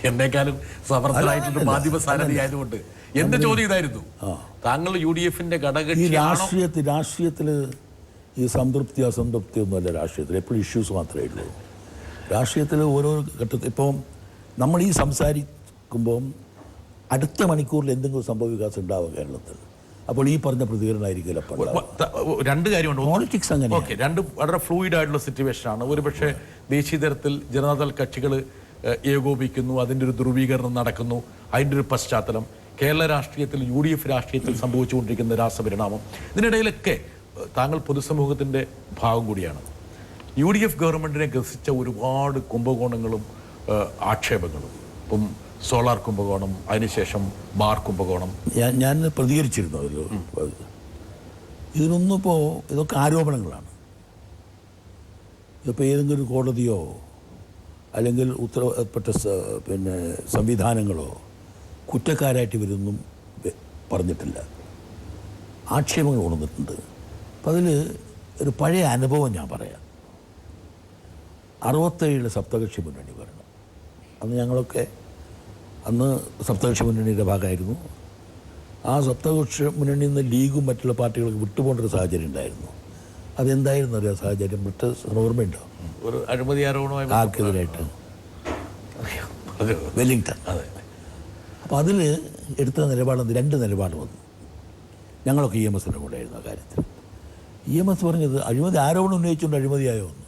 എന്നെക്കാളും സമർത്ഥനായിട്ടുള്ള മാധ്യമ സാരഥി ആയതുകൊണ്ട് എന്റെ ചോദ്യം ഇതായിരുന്നു. താങ്കൾ UDF-ന്റെ ഘടകകക്ഷി രാഷ്ട്രീയത്തിൽ ഈ സംതൃപ്തി അസംതൃപ്തി ഒന്നുമല്ല. രാഷ്ട്രീയത്തിൽ എപ്പോഴും ഇഷ്യൂസ് മാത്രമേ ഉള്ളൂ. രാഷ്ട്രീയത്തിൽ ഓരോ ഘട്ടത്തിൽ ഇപ്പം നമ്മൾ ഈ സംസാരിക്കുമ്പം അടുത്ത മണിക്കൂറിൽ എന്തെങ്കിലും സംഭവ വികാസം ഉണ്ടാവുക കേരളത്തിൽ. അപ്പോൾ ഈ പറഞ്ഞ പ്രതികരണമായിരിക്കില്ല. രണ്ട് കാര്യമുണ്ട്. പോളിറ്റിക്സ് അങ്ങനെ ഓക്കെ, രണ്ട് വളരെ ഫ്ലൂയിഡ് ആയിട്ടുള്ള സിറ്റുവേഷനാണ്. ഒരുപക്ഷെ ദേശീയ തലത്തിൽ ജനതാദൾ കക്ഷികൾ ഏകോപിക്കുന്നു, അതിൻ്റെ ഒരു ധ്രുവീകരണം നടക്കുന്നു, അതിൻ്റെ ഒരു പശ്ചാത്തലം, കേരള രാഷ്ട്രീയത്തിൽ UDF രാഷ്ട്രീയത്തിൽ സംഭവിച്ചുകൊണ്ടിരിക്കുന്ന രാസപരിണാമം, ഇതിനിടയിലൊക്കെ താങ്കൾ പൊതുസമൂഹത്തിൻ്റെ ഭാഗം കൂടിയാണ്. UDF ഗവൺമെൻറ്റിനെ ഗ്രസിച്ച ഒരുപാട് കുംഭകോണങ്ങളും ആക്ഷേപങ്ങളും, ഇപ്പം സോളാർ കുംഭകോണം, അതിനുശേഷം ബാർ കുംഭകോണം. ഞാൻ പ്രതികരിച്ചിരുന്നു അതിൽ. ഇതിനൊന്നും ഇപ്പോൾ ഇതൊക്കെ ആരോപണങ്ങളാണ്. ഇതിപ്പോൾ ഏതെങ്കിലും കോടതിയോ അല്ലെങ്കിൽ ഉത്തരവാദപ്പെട്ട സംവിധാനങ്ങളോ കുറ്റക്കാരായിട്ട് ഇവരൊന്നും പറഞ്ഞിട്ടില്ല. ആക്ഷേപങ്ങൾ ഉണർന്നിട്ടുണ്ട്. അപ്പം അതിൽ ഒരു പഴയ അനുഭവം ഞാൻ പറയാം. 67 സപ്തകക്ഷി മുന്നണി ഭരണം. അന്ന് സപ്തകക്ഷി മുന്നണിയുടെ ഭാഗമായിരുന്നു. ആ സപ്തകക്ഷി മുന്നണിയിൽ നിന്ന് ലീഗും മറ്റുള്ള പാർട്ടികൾക്ക് വിട്ടുപോകേണ്ട ഒരു സാഹചര്യം ഉണ്ടായിരുന്നു. അതെന്തായിരുന്നു അറിയാം സാഹചര്യം? ഓർമ്മയുണ്ടോ? ഒരു അഴിമതി ആരോപണമായി ആർക്കെതിരായിട്ട് വെല്ലിംഗ്ടൺ. അതെ. അപ്പോൾ അതിൽ എടുത്ത നിലപാട്, 2 നിലപാട് വന്നു. ഞങ്ങളൊക്കെ EMSൻ്റെ കൂടെ ആയിരുന്നു ആ കാര്യത്തിൽ. EMS പറഞ്ഞത് അഴിമതി ആരോപണം ഉന്നയിച്ചുകൊണ്ട് അഴിമതിയായോ ഒന്ന്.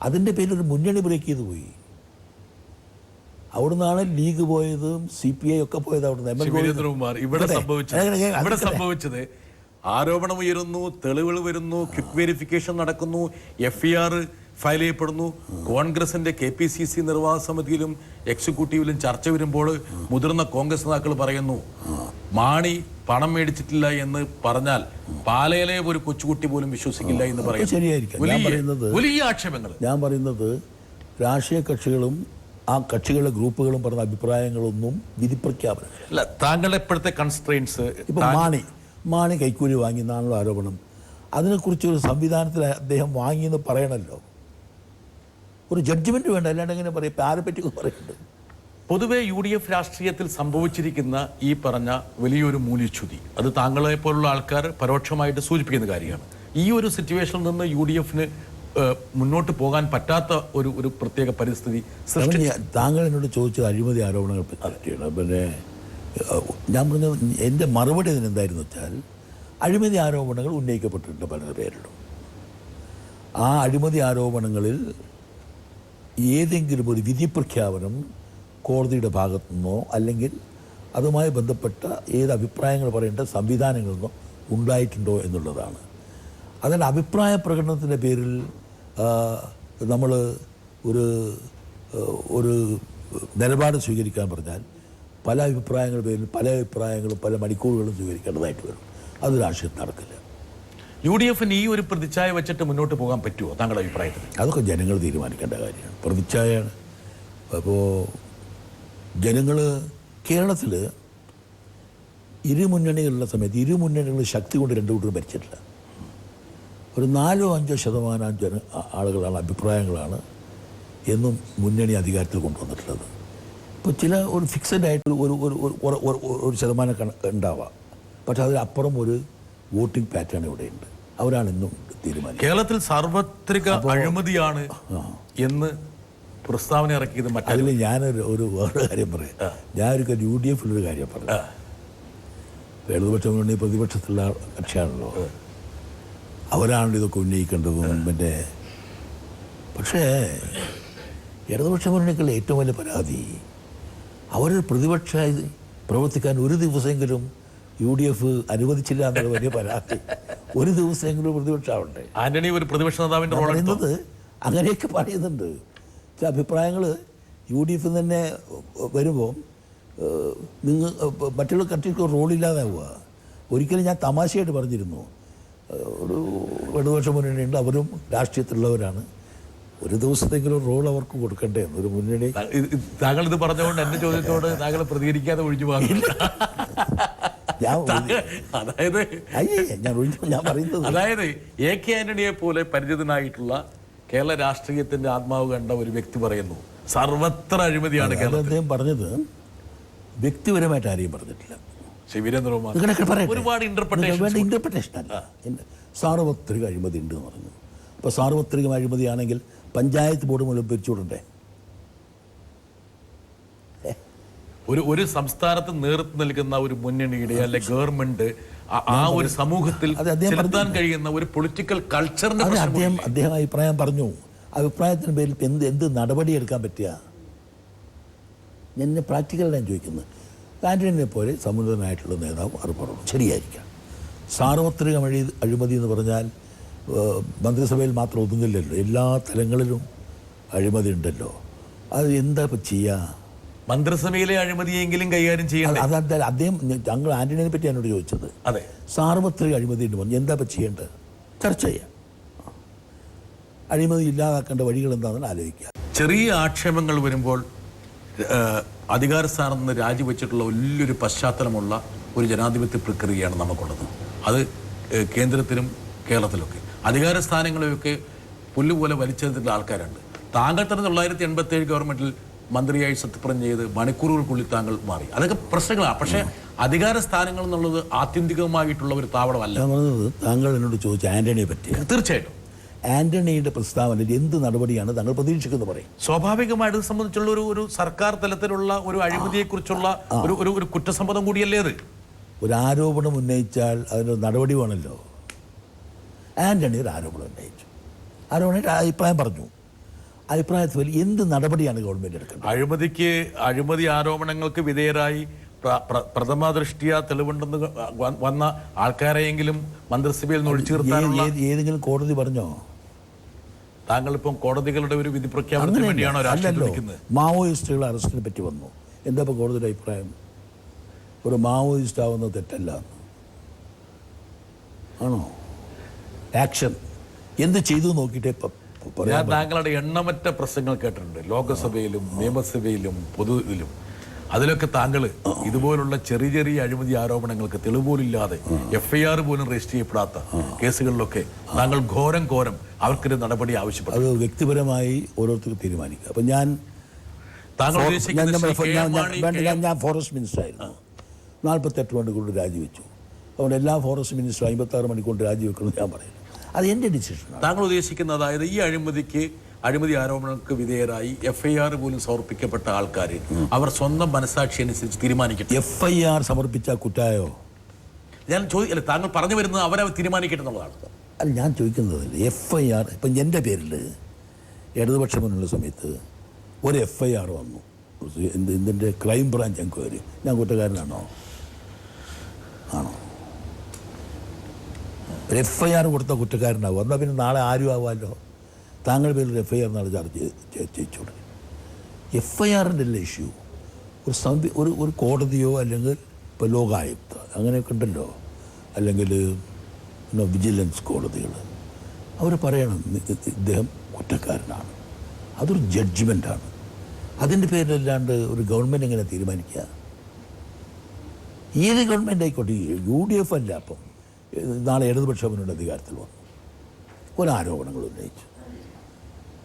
അതിൻ്റെ പേരിൽ ഒരു മുന്നണി ബ്രേക്ക് ചെയ്ത് പോയി. അവിടുന്നാണ് ലീഗ് പോയതും CPI ഒക്കെ പോയത്. വീരേന്ദ്രകുമാർ, ഇവിടെ സംഭവിച്ചത് ആരോപണം ഉയരുന്നു, തെളിവുകൾ വരുന്നു, ക്വിക്ക് വെരിഫിക്കേഷൻ നടക്കുന്നു, FIR ഫയൽ ചെയ്യപ്പെടുന്നു. കോൺഗ്രസിന്റെ KPCC നിർവാഹക സമിതിയിലും എക്സിക്യൂട്ടീവിലും ചർച്ച വരുമ്പോൾ മുതിർന്ന കോൺഗ്രസ് നേതാക്കൾ പറയുന്നു, മാണി പണം മേടിച്ചിട്ടില്ല എന്ന് പറഞ്ഞാൽ പാലയിലെ ഒരു കൊച്ചുകുട്ടി പോലും വിശ്വസിക്കില്ല എന്ന് പറയുന്നു. വലിയ ആക്ഷേപങ്ങൾ. ഞാൻ പറയുന്നത് രാഷ്ട്രീയ കക്ഷികളും ആ കക്ഷികളുടെ ഗ്രൂപ്പുകളും പറഞ്ഞ അഭിപ്രായങ്ങളൊന്നും വിധിപ്രഖ്യാപനം അല്ല. താങ്കളുടെ ഇപ്പോഴത്തെ കൺസ്ട്രെയിൻസ്, ഇപ്പം മാണി കൈക്കൂലി വാങ്ങിയെന്നാണല്ലോ ആരോപണം. അതിനെക്കുറിച്ച് ഒരു സംവിധാനത്തിൽ അദ്ദേഹം വാങ്ങിയെന്ന് പറയണമല്ലോ. ഒരു ജഡ്ജ്മെന്റ് വേണ്ട, അല്ലാണ്ട് എങ്ങനെ പറയും? ഇപ്പം ആരെ പറ്റിയൊക്കെ പറയുന്നുണ്ട്. പൊതുവെ UDF രാഷ്ട്രീയത്തിൽ സംഭവിച്ചിരിക്കുന്ന ഈ പറഞ്ഞ വലിയൊരു മൂല്യച്യുതി, അത് താങ്കളെ പോലുള്ള ആൾക്കാർ പരോക്ഷമായിട്ട് സൂചിപ്പിക്കുന്ന കാര്യമാണ്. ഈ ഒരു സിറ്റുവേഷനിൽ നിന്ന് UDF-ന് മുന്നോട്ട് പോകാൻ പറ്റാത്ത ഒരു പ്രത്യേക പരിസ്ഥിതി സൃഷ്ടിച്ചു. താങ്കൾ എന്നോട് ചോദിച്ചത് അഴിമതി ആരോപണങ്ങൾ പറ്റിയാണ്. പിന്നെ ഞാൻ പറഞ്ഞത്, എൻ്റെ മറുപടി അതിനെന്തായിരുന്നു വെച്ചാൽ, അഴിമതി ആരോപണങ്ങൾ ഉന്നയിക്കപ്പെട്ടിട്ടുണ്ട് പലരുടെ പേരിലും. ആ അഴിമതി ആരോപണങ്ങളിൽ ഏതെങ്കിലും ഒരു വിധി പ്രഖ്യാപനം കോടതിയുടെ ഭാഗത്തു നിന്നോ അല്ലെങ്കിൽ അതുമായി ബന്ധപ്പെട്ട ഏത് അഭിപ്രായങ്ങൾ പറയേണ്ട സംവിധാനങ്ങളിൽ നിന്നോ ഉണ്ടായിട്ടുണ്ടോ എന്നുള്ളതാണ്. അതിൻ്റെ അഭിപ്രായ പ്രകടനത്തിൻ്റെ പേരിൽ നമ്മൾ ഒരു നിലപാട് സ്വീകരിക്കാൻ പറഞ്ഞാൽ പല അഭിപ്രായങ്ങളുടെ പേരിൽ പല അഭിപ്രായങ്ങളും പല മണിക്കൂറുകളും സ്വീകരിക്കേണ്ടതായിട്ട് വരും. അത് രാഷ്ട്രീയത്തിൽ നടക്കില്ല. UDF-ന് ഈ ഒരു പ്രതിച്ഛായ വെച്ചിട്ട് മുന്നോട്ട് പോകാൻ പറ്റുമോ താങ്കളുടെ അഭിപ്രായത്തിൽ? അതൊക്കെ ജനങ്ങൾ തീരുമാനിക്കേണ്ട കാര്യമാണ്. പ്രതിച്ഛായയാണ്. അപ്പോൾ ജനങ്ങൾ കേരളത്തിൽ ഇരുമുന്നണികളുള്ള സമയത്ത് ഇരുമുന്നണികൾ ശക്തി കൊണ്ട് 2 കൂട്ടരും ഭരിച്ചിട്ടില്ല. ഒരു 4-5% ആളുകളാണ്, അഭിപ്രായങ്ങളാണ് എന്നും മുന്നണി അധികാരത്തിൽ കൊണ്ടുവന്നിട്ടുള്ളത്. ഇപ്പോൾ ഒരു ഫിക്സഡ് ആയിട്ട് ഒരു ശതമാനം ഉണ്ടാവാം. പക്ഷെ അതിലപ്പുറം ഒരു വോട്ടിംഗ് പാറ്റേൺ ഇവിടെയുണ്ട്. അവരാണ് ഇന്നും തീരുമാനം. കേരളത്തിൽ സാർവത്രിക അഴിമതിയാണ് എന്ന് പ്രസ്താവന ഇറക്കിയത്. അതിൽ ഞാനൊരു വേറെ കാര്യം പറയാം. ഞാനൊരു UDF-ലൊരു കാര്യം പറയാം. ഇടതുപക്ഷ മുന്നണി പ്രതിപക്ഷത്തുള്ള കക്ഷിയാണല്ലോ, അവരാണല്ലോ ഇതൊക്കെ ഉന്നയിക്കേണ്ടതും. പക്ഷേ ഇടതുപക്ഷ മുന്നണിക്കുള്ള ഏറ്റവും വലിയ പരാതി, അവരൊരു പ്രതിപക്ഷമായി പ്രവർത്തിക്കാൻ ഒരു ദിവസമെങ്കിലും UDF അനുവദിച്ചില്ല എന്നുള്ള വലിയ പരാതി. ഒരു ദിവസമെങ്കിലും പ്രതിപക്ഷമാവണ്ടേ? ആന്റണി ഒരു പ്രതിപക്ഷ നേതാവിൻ്റെ പറയുന്നത് അങ്ങനെയൊക്കെ പറയുന്നുണ്ട്. ചില അഭിപ്രായങ്ങൾ UDF തന്നെ വരുമ്പോൾ മറ്റുള്ള കക്ഷിക്ക് റോളില്ലാതാവുക. ഒരിക്കലും ഞാൻ തമാശയായിട്ട് പറഞ്ഞിരുന്നു, ഒരു ഇടതുപക്ഷ മുന്നണിയുണ്ട്, അവരും രാഷ്ട്രീയത്തിലുള്ളവരാണ്. ഒരു ദിവസത്തെങ്കിലും റോൾ അവർക്ക് കൊടുക്കണ്ടേ ഒരു മുന്നണി. താങ്കൾ ഇത് പറഞ്ഞുകൊണ്ട് എന്റെ ചോദ്യത്തോട് താങ്കൾ പ്രതികരിക്കാതെ ഒഴിഞ്ഞു പോകില്ല. അതായത് ഞാൻ പറയുന്നത് അതായത് AK ആന്റണിയെ പോലെ പരിചിതനായിട്ടുള്ള കേരള രാഷ്ട്രീയത്തിന്റെ ആത്മാവ് കണ്ട ഒരു വ്യക്തി പറയുന്നു സർവത്ര അഴിമതിയാണ് കേരളത്തിൽ. അദ്ദേഹം പറഞ്ഞത് വ്യക്തിപരമായിട്ട് ആരെയും പറഞ്ഞിട്ടില്ല. വീരേന്ദ്രകുമാർ ഒരുപാട് ഇന്റർപ്രിട്ടേഷൻ അല്ല, സാർവത്രിക അഴിമതി ഉണ്ട് എന്ന് പറഞ്ഞു. അപ്പോൾ സാർവത്രിക അഴിമതിയാണെങ്കിൽ പഞ്ചായത്ത് ബോർഡ് മുഴുവൻ പിരിച്ചുവിടണ്ടേ? ഒരു സംസ്ഥാനത്ത് നേതൃത്വം നൽകുന്ന ഒരു മുന്നണിയുടെ അല്ലെ ഗവൺമെന്റ് ആ ഒരു സമൂഹത്തിൽ ചെലുത്താൻ കഴിയുന്ന ഒരു പൊളിറ്റിക്കൽ കൾച്ചറിന്റെ അദ്ദേഹം അഭിപ്രായം പറഞ്ഞു. അഭിപ്രായത്തിന് പേരിൽ എന്ത് നടപടി എടുക്കാൻ പറ്റുക? ഞാൻ പ്രാക്ടിക്കലാണ് ചോദിക്കുന്നത്. ആന്റണിയെ പോലെ സമുന്നതനായിട്ടുള്ള നേതാവ് അത് പറഞ്ഞു ശരിയായിരിക്കാം. സാർവത്രിക അഴിമതി എന്ന് പറഞ്ഞാൽ മന്ത്രിസഭയിൽ മാത്രം ഒതുങ്ങില്ലല്ലോ, എല്ലാ തലങ്ങളിലും അഴിമതി ഉണ്ടല്ലോ. അത് എന്താ ഇപ്പം ചെയ്യുക? മന്ത്രിസഭയിലെ അഴിമതിയെങ്കിലും കൈകാര്യം ചെയ്യണം. അതാ അദ്ദേഹം ഞങ്ങൾ ആന്റണിയെ പറ്റി എന്നോട് ചോദിച്ചത്. അതെ, സാർവത്രിക അഴിമതി എന്ന് പറഞ്ഞു എന്താ ഇപ്പം ചെയ്യേണ്ടത്? ചർച്ച ചെയ്യാം. അഴിമതി ഇല്ലാതാക്കേണ്ട വഴികൾ എന്താണെന്ന് ആലോചിക്കുക. ചെറിയ ആക്ഷേപങ്ങൾ വരുമ്പോൾ അധികാര സ്ഥാനത്ത് നിന്ന് രാജിവെച്ചിട്ടുള്ള വലിയൊരു പശ്ചാത്തലമുള്ള ഒരു ജനാധിപത്യ പ്രക്രിയയാണ് നമുക്കുള്ളത്. അത് കേന്ദ്രത്തിലും കേരളത്തിലൊക്കെ അധികാര സ്ഥാനങ്ങളിലൊക്കെ പുല്ലുപോലെ വലിച്ചെടുത്തിട്ടുള്ള ആൾക്കാരുണ്ട്. താങ്കൾ തന്നെ 1987 ഗവൺമെന്റിൽ മന്ത്രിയായി സത്യപ്രതിജ്ഞ ചെയ്ത് മണിക്കൂറുകൾക്കുള്ളിൽ താങ്കൾ മാറി. അതൊക്കെ പ്രശ്നങ്ങളാണ്. പക്ഷേ അധികാര സ്ഥാനങ്ങൾ എന്നുള്ളത് ആത്യന്തികമായിട്ടുള്ള ഒരു താവളമല്ല. താങ്കൾ എന്നോട് ചോദിച്ച ആന്റണിയെ പറ്റി തീർച്ചയായിട്ടും ആന്റണിയുടെ പ്രസ്താവനയിൽ എന്ത് നടപടിയാണ് താങ്കൾ പ്രതീക്ഷിക്കുന്നത് പറയും. സ്വാഭാവികമായിട്ട് ഇത് സംബന്ധിച്ചുള്ള ഒരു സർക്കാർ തലത്തിലുള്ള ഒരു അഴിമതിയെക്കുറിച്ചുള്ള ഒരു കുറ്റസമ്മതം കൂടിയല്ലേ അത്? ഒരു ആരോപണം ഉന്നയിച്ചാൽ അതിനൊരു നടപടി വേണമല്ലോ. ആന്റണി ഒരു ആരോപണം ഉന്നയിച്ചു, ആരോപണം അഭിപ്രായം പറഞ്ഞു. അഭിപ്രായത്തിൽ എന്ത് നടപടിയാണ് ഗവൺമെന്റ് എടുക്കുന്നത്? അഴിമതി ആരോപണങ്ങൾക്ക് വിധേയരായി പ്രഥമ ദൃഷ്ടിയ തെളിവുണ്ടെന്ന് വന്ന ആൾക്കാരെയെങ്കിലും മന്ത്രിസഭയിൽ നിന്ന് ഒഴിച്ചു നിർത്താനുള്ള ഏതെങ്കിലും കോടതി പറഞ്ഞോ? താങ്കൾ ഇപ്പം കോടതികളുടെ ഒരു വിധി പ്രഖ്യാപനത്തിന് വേണ്ടിയാണോ രാഷ്ട്രീയം? മാവോയിസ്റ്റുകളെ അറസ്റ്റിനെ പറ്റി വന്നു, എന്താ ഇപ്പം കോടതിയുടെ അഭിപ്രായം? ഒരു മാവോയിസ്റ്റ് ആവുന്നത് തെറ്റല്ല ആണോ? ആക്ഷൻ എന്ത് ചെയ്തു നോക്കിയിട്ടേ ഞാൻ താങ്കളുടെ എണ്ണമറ്റ പ്രസംഗങ്ങൾ കേട്ടിട്ടുണ്ട്, ലോകസഭയിലും നിയമസഭയിലും പൊതുവിലും. അതിലൊക്കെ താങ്കൾ ഇതുപോലുള്ള ചെറിയ ചെറിയ അഴിമതി ആരോപണങ്ങൾക്ക് തെളിവുപോലില്ലാതെ FIR പോലും രജിസ്റ്റർ ചെയ്യപ്പെടാത്ത കേസുകളിലൊക്കെ താങ്കൾ ഘോരം അവർക്കൊരു നടപടി ആവശ്യപ്പെട്ടു. അത് വ്യക്തിപരമായി ഓരോരുത്തർക്ക് തീരുമാനിക്കുക. അപ്പം ഞാൻ ഫോറസ്റ്റ് മിനിസ്റ്റർ ആയിരുന്നു, 48 മണിക്കൂർ രാജിവെച്ചു. അതുകൊണ്ട് എല്ലാ ഫോറസ്റ്റ് മിനിസ്റ്ററും 56 മണിക്കൂർ രാജിവെക്കണമെന്ന് ഞാൻ പറയുന്നു. അത് എൻ്റെ ഡിസിഷനാണ്. താങ്കൾ ഉദ്ദേശിക്കുന്നത് അതായത് ഈ അഴിമതി ആരോപണങ്ങൾക്ക് വിധേയരായി FIR പോലും സമർപ്പിക്കപ്പെട്ട ആൾക്കാർ അവർ സ്വന്തം മനസാക്ഷി അനുസരിച്ച് തീരുമാനിക്കട്ടെ. FIR സമർപ്പിച്ച കുറ്റായോ? ഞാൻ ചോദിക്കില്ല, താങ്കൾ പറഞ്ഞു വരുന്നത് അവരവർ തീരുമാനിക്കട്ടെ എന്നുള്ളതാണ്. അല്ല, ഞാൻ ചോദിക്കുന്നത് FIR ഇപ്പം എൻ്റെ പേരിൽ ഇടതുപക്ഷ മുന്നിലുള്ള സമയത്ത് ഒരു FIR വന്നു, എന്തിൻ്റെ ക്രൈം ബ്രാഞ്ച് എൻക്വയറി. ഞാൻ കുറ്റക്കാരനാണോ? ആണോ? ഒരു FIR കൊടുത്ത കുറ്റക്കാരനാകും. എന്നാൽ പിന്നെ നാളെ ആരും ആവാമല്ലോ. താങ്കൾ പേരിൽ FIR നാളെ ചാർജ് ചെയ്യിച്ചോടെ. FIRൻ്റെ അല്ല ഇഷ്യൂ. ഒരു കോടതിയോ അല്ലെങ്കിൽ ഇപ്പോൾ ലോകായുക്ത അങ്ങനെയൊക്കെ ഉണ്ടല്ലോ, അല്ലെങ്കിൽ വിജിലൻസ് കോടതികൾ, അവർ പറയണം ഇദ്ദേഹം കുറ്റക്കാരനാണ്. അതൊരു ജഡ്ജ്മെൻറ്റാണ്. അതിൻ്റെ പേരിലല്ലാണ്ട് ഒരു ഗവൺമെൻറ് എങ്ങനെ തീരുമാനിക്കുക? ഏത് ഗവൺമെൻറ് ആയിക്കോട്ടെ, UDF അല്ല. അപ്പം നാളെ ഇടതുപക്ഷ മുന്നണി അധികാരത്തിൽ വന്നു, ഒരു ആരോപണങ്ങൾ ഉന്നയിച്ചു,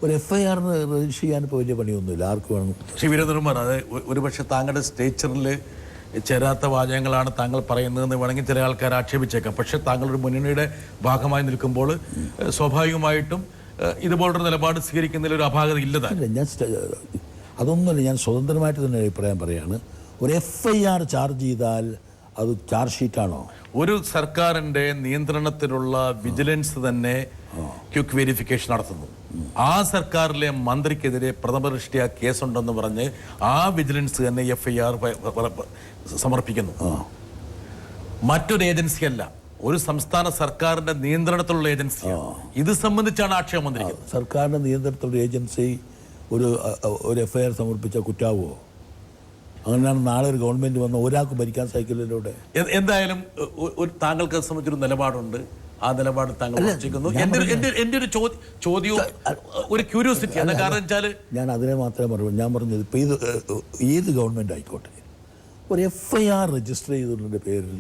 ഒരു FIR രജിസ്റ്റർ ചെയ്യാൻ ഇപ്പോൾ വലിയ പണിയൊന്നുമില്ല. ആർക്ക് വേണം? ശ്രീ വീരേന്ദ്രകുമാർ, അത് ഒരുപക്ഷെ താങ്കളുടെ സ്റ്റേച്ചറിൽ ചേരാത്ത വാചകങ്ങളാണ് താങ്കൾ പറയുന്നതെന്ന് വേണമെങ്കിൽ ചില ആൾക്കാർ ആക്ഷേപിച്ചേക്കാം. പക്ഷേ താങ്കളൊരു മുന്നണിയുടെ ഭാഗമായി നിൽക്കുമ്പോൾ സ്വാഭാവികമായിട്ടും ഇതുപോലൊരു നിലപാട് സ്വീകരിക്കുന്നതിൽ ഒരു അപാകത ഇല്ലതാണ്. ഞാൻ അതൊന്നുമല്ല, ഞാൻ സ്വതന്ത്രമായിട്ട് തന്നെ അഭിപ്രായം പറയുകയാണ്. ഒരു FIR ചാർജ് ചെയ്താൽ അത് ചാർജ് ഷീറ്റാണോ? ഒരു സർക്കാരിൻ്റെ നിയന്ത്രണത്തിലുള്ള വിജിലൻസ് തന്നെ ക്വിക്ക് വെരിഫിക്കേഷൻ നടത്തുന്നു. ആ സർക്കാരിലെ മന്ത്രിക്കെതിരെ പ്രഥമദൃഷ്ട്യാ കേസുണ്ടെന്ന് പറഞ്ഞ് ആ വിജിലൻസ് തന്നെ FIR സമർപ്പിക്കുന്നു. മറ്റൊരു ഏജൻസിയല്ല, ഒരു സംസ്ഥാന സർക്കാരിന്റെ നിയന്ത്രണത്തിലുള്ള ഏജൻസിയാണ്. ഇത് സംബന്ധിച്ചാണ് ആക്ഷേപം വന്നിരിക്കുന്നത്. സർക്കാരിന്റെ നിയന്ത്രണത്തിലുള്ള ഏജൻസി ഒരു FIR സമർപ്പിച്ച കുറ്റാവോ? അങ്ങനെയാണ് നാളെ ഒരു ഗവൺമെന്റ് വന്ന ഒരാൾക്ക് ഭരിക്കാൻ സൈക്കിളിലൂടെ. എന്തായാലും താങ്കൾക്ക് സംബന്ധിച്ചൊരു നിലപാടുണ്ട്. ആ നിലപാട് താങ്കൾ ഉറച്ചിരിക്കുന്നു? എൻ്റെ ഒരു ചോദ്യവും ഒരു ക്യൂരിയോസിറ്റി. അത് കാരണം വെച്ചാൽ ഞാൻ അതിനെ മാത്രമേ പറയുള്ളൂ. ഞാൻ പറഞ്ഞത് ഇപ്പോൾ ഏത് ഗവൺമെൻറ് ആയിക്കോട്ടെ, ഒരു FIR രജിസ്റ്റർ ചെയ്തതിൻ്റെ പേരിൽ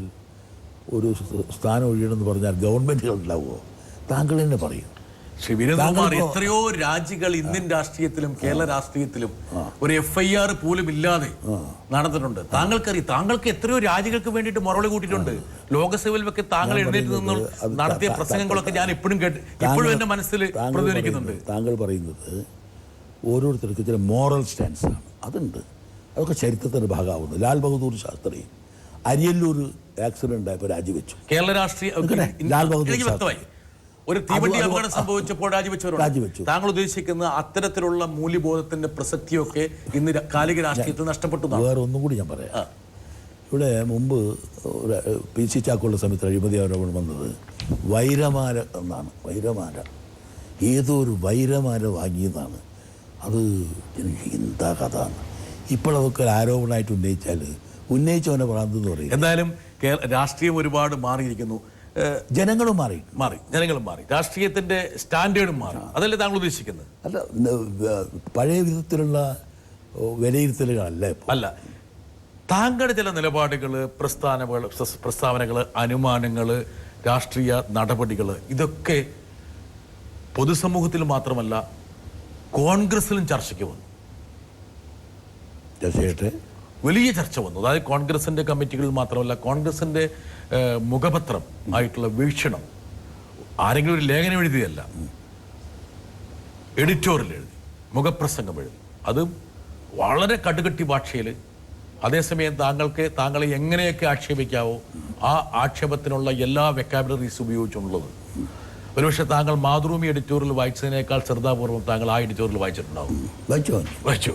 ഒരു സ്ഥാനം ഒഴിയണമെന്ന് പറഞ്ഞാൽ ഗവൺമെൻറ്റുകൾ ഉണ്ടാവുമോ? താങ്കൾ തന്നെ പറയും. ശ്രീ വീരേന്ദ്രകുമാർ, എത്രയോ രാജികൾ ഇന്ത്യൻ രാഷ്ട്രീയത്തിലും കേരള രാഷ്ട്രീയത്തിലും ഒരു FIR പോലും ഇല്ലാതെ നടന്നിട്ടുണ്ട്. താങ്കൾക്കറിയാം, താങ്കൾക്ക് എത്രയോ രാജികൾക്ക് വേണ്ടിയിട്ട് മറുപടി കൂട്ടിയിട്ടുണ്ട്. ലോകസഭയിലൊക്കെ താങ്കൾ എഴുന്നേറ്റ് നിന്ന് നടത്തിയ പ്രസംഗങ്ങളൊക്കെ ഞാൻ ഇപ്പോഴും ഇപ്പോഴും എന്റെ മനസ്സിൽ പ്രതിഫലിക്കുന്നുണ്ട്. താങ്കൾ പറയുന്നത് ഓരോരുത്തർക്കും ചില മോറൽ സ്റ്റാൻസ് ആണ്, അതുണ്ട്. അതൊക്കെ ചരിത്രത്തിന്റെ ഭാഗമാവുന്നു. ലാൽ ബഹദൂർ ശാസ്ത്രി അരിയല്ലൂർ ആക്സിഡന്റ് ആയപ്പോൾ രാജിവെച്ചു. കേരള രാഷ്ട്രീയ ലാൽ ബഹദൂർ ശാസ്ത്രി ഒരു തീവണ്ടി അപകടം സംഭവിച്ചപ്പോൾ രാജിവെച്ചു. താങ്കൾ ഉദ്ദേശിക്കുന്ന അത്തരത്തിലുള്ള മൂല്യബോധത്തിന്റെ പ്രസക്തിയൊക്കെ ഇന്ന് കാലിക രാഷ്ട്രീയത്തിൽ നഷ്ടപ്പെട്ടു. വേറെ ഒന്നും കൂടി ഞാൻ പറയാം. ഇവിടെ മുമ്പ് PC ചാക്കോയുടെ സമയത്ത് അഴിമതി ആരോപണം വന്നത് വൈരമാല എന്നാണ്. വൈരമാല, ഏതോ ഒരു വൈരമാല വാങ്ങിയതാണ്. അത് എനിക്ക് എന്താ കഥ. ഇപ്പോഴതൊക്കെ ആരോപണമായിട്ട് ഉന്നയിച്ചവനെ ഭ്രാന്തെന്ന് പറയും. എന്തായാലും രാഷ്ട്രീയം ഒരുപാട് മാറിയിരിക്കുന്നു. ജനങ്ങളും മാറി. ജനങ്ങളും മാറി, രാഷ്ട്രീയത്തിന്റെ സ്റ്റാൻഡേർഡും മാറി. അതല്ലേ താങ്കൾ ഉദ്ദേശിക്കുന്നത്? അല്ല, പഴയ വിധത്തിലുള്ള വിലയിരുത്തലുകളല്ല ഇപ്പോൾ. അല്ല, താങ്കളുടെ ചില നിലപാടുകൾ, പ്രസ്താവനകൾ, അനുമാനങ്ങൾ, രാഷ്ട്രീയ നടപടികൾ, ഇതൊക്കെ പൊതുസമൂഹത്തിൽ മാത്രമല്ല കോൺഗ്രസിലും ചർച്ചയ്ക്ക് വന്നു. വലിയ ചർച്ച വന്നു. അതായത് കോൺഗ്രസിന്റെ കമ്മിറ്റികളിൽ മാത്രമല്ല, കോൺഗ്രസിന്റെ മുഖപത്രം ആയിട്ടുള്ള വീക്ഷണം ആരെങ്കിലും ഒരു ലേഖനം എഴുതിയതല്ല, എഡിറ്റോറിയൽ എഴുതി, മുഖപ്രസംഗം എഴുതി, അത് വളരെ കടുകട്ടി ഭാഷയിൽ. അതേസമയം താങ്കളെ എങ്ങനെയൊക്കെ ആക്ഷേപിക്കാവോ ആ ആക്ഷേപത്തിനുള്ള എല്ലാ വെക്കാബുലറീസ് ഉപയോഗിച്ചുള്ളത്. ഒരുപക്ഷെ താങ്കൾ മാതൃഭൂമി എഡിറ്റോറിയൽ വായിച്ചതിനേക്കാൾ ശ്രദ്ധാപൂർവ്വം താങ്കൾ ആ എഡിറ്റോറിയൽ വായിച്ചിട്ടുണ്ടാവും. വായിച്ചു.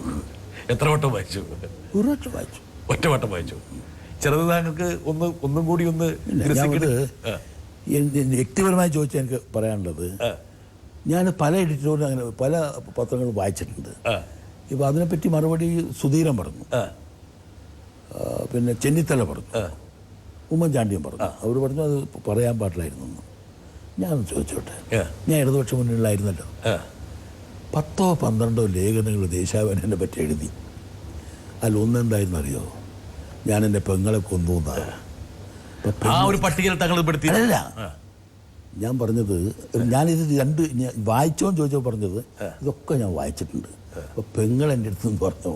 എത്ര വട്ടം വായിച്ചു? ഒറ്റ വട്ടം വായിച്ചു. ചിലത് താങ്കൾക്ക് ഒന്നും കൂടി ഒന്ന് വ്യക്തിപരമായി ചോദിച്ചാൽ എനിക്ക് പറയാനുള്ളത്, ഞാൻ പല എഡിറ്റോറിയൽ അങ്ങനെ പല പത്രങ്ങളും വായിച്ചിട്ടുണ്ട്. ഇപ്പോൾ അതിനെപ്പറ്റി മറുപടി സുധീരൻ പറഞ്ഞു, പിന്നെ ചെന്നിത്തല പറഞ്ഞു, ഉമ്മൻചാണ്ടിയും പറഞ്ഞു. അവർ പറഞ്ഞു അത് പറയാൻ പാടില്ലായിരുന്നു. ഞാൻ ചോദിച്ചോട്ടെ, ഞാൻ ഇടതുപക്ഷ മുന്നിലായിരുന്നല്ലോ, 10-12 ലേഖനങ്ങൾ ദേശാഭിമാനിയെ പറ്റി എഴുതി. അതിൽ ഒന്നെന്തായിരുന്നു അറിയോ? ഞാൻ എൻ്റെ പെങ്ങളെ കൊന്നു എന്നാണ്. അല്ല, ഞാൻ പറഞ്ഞത്, ഞാനിത് വായിച്ചോന്ന് ചോദിച്ചപ്പോൾ പറഞ്ഞത് ഇതൊക്കെ ഞാൻ വായിച്ചിട്ടുണ്ട്. അപ്പോൾ പെങ്ങൾ എൻ്റെ അടുത്ത് നിന്ന് പറഞ്ഞു,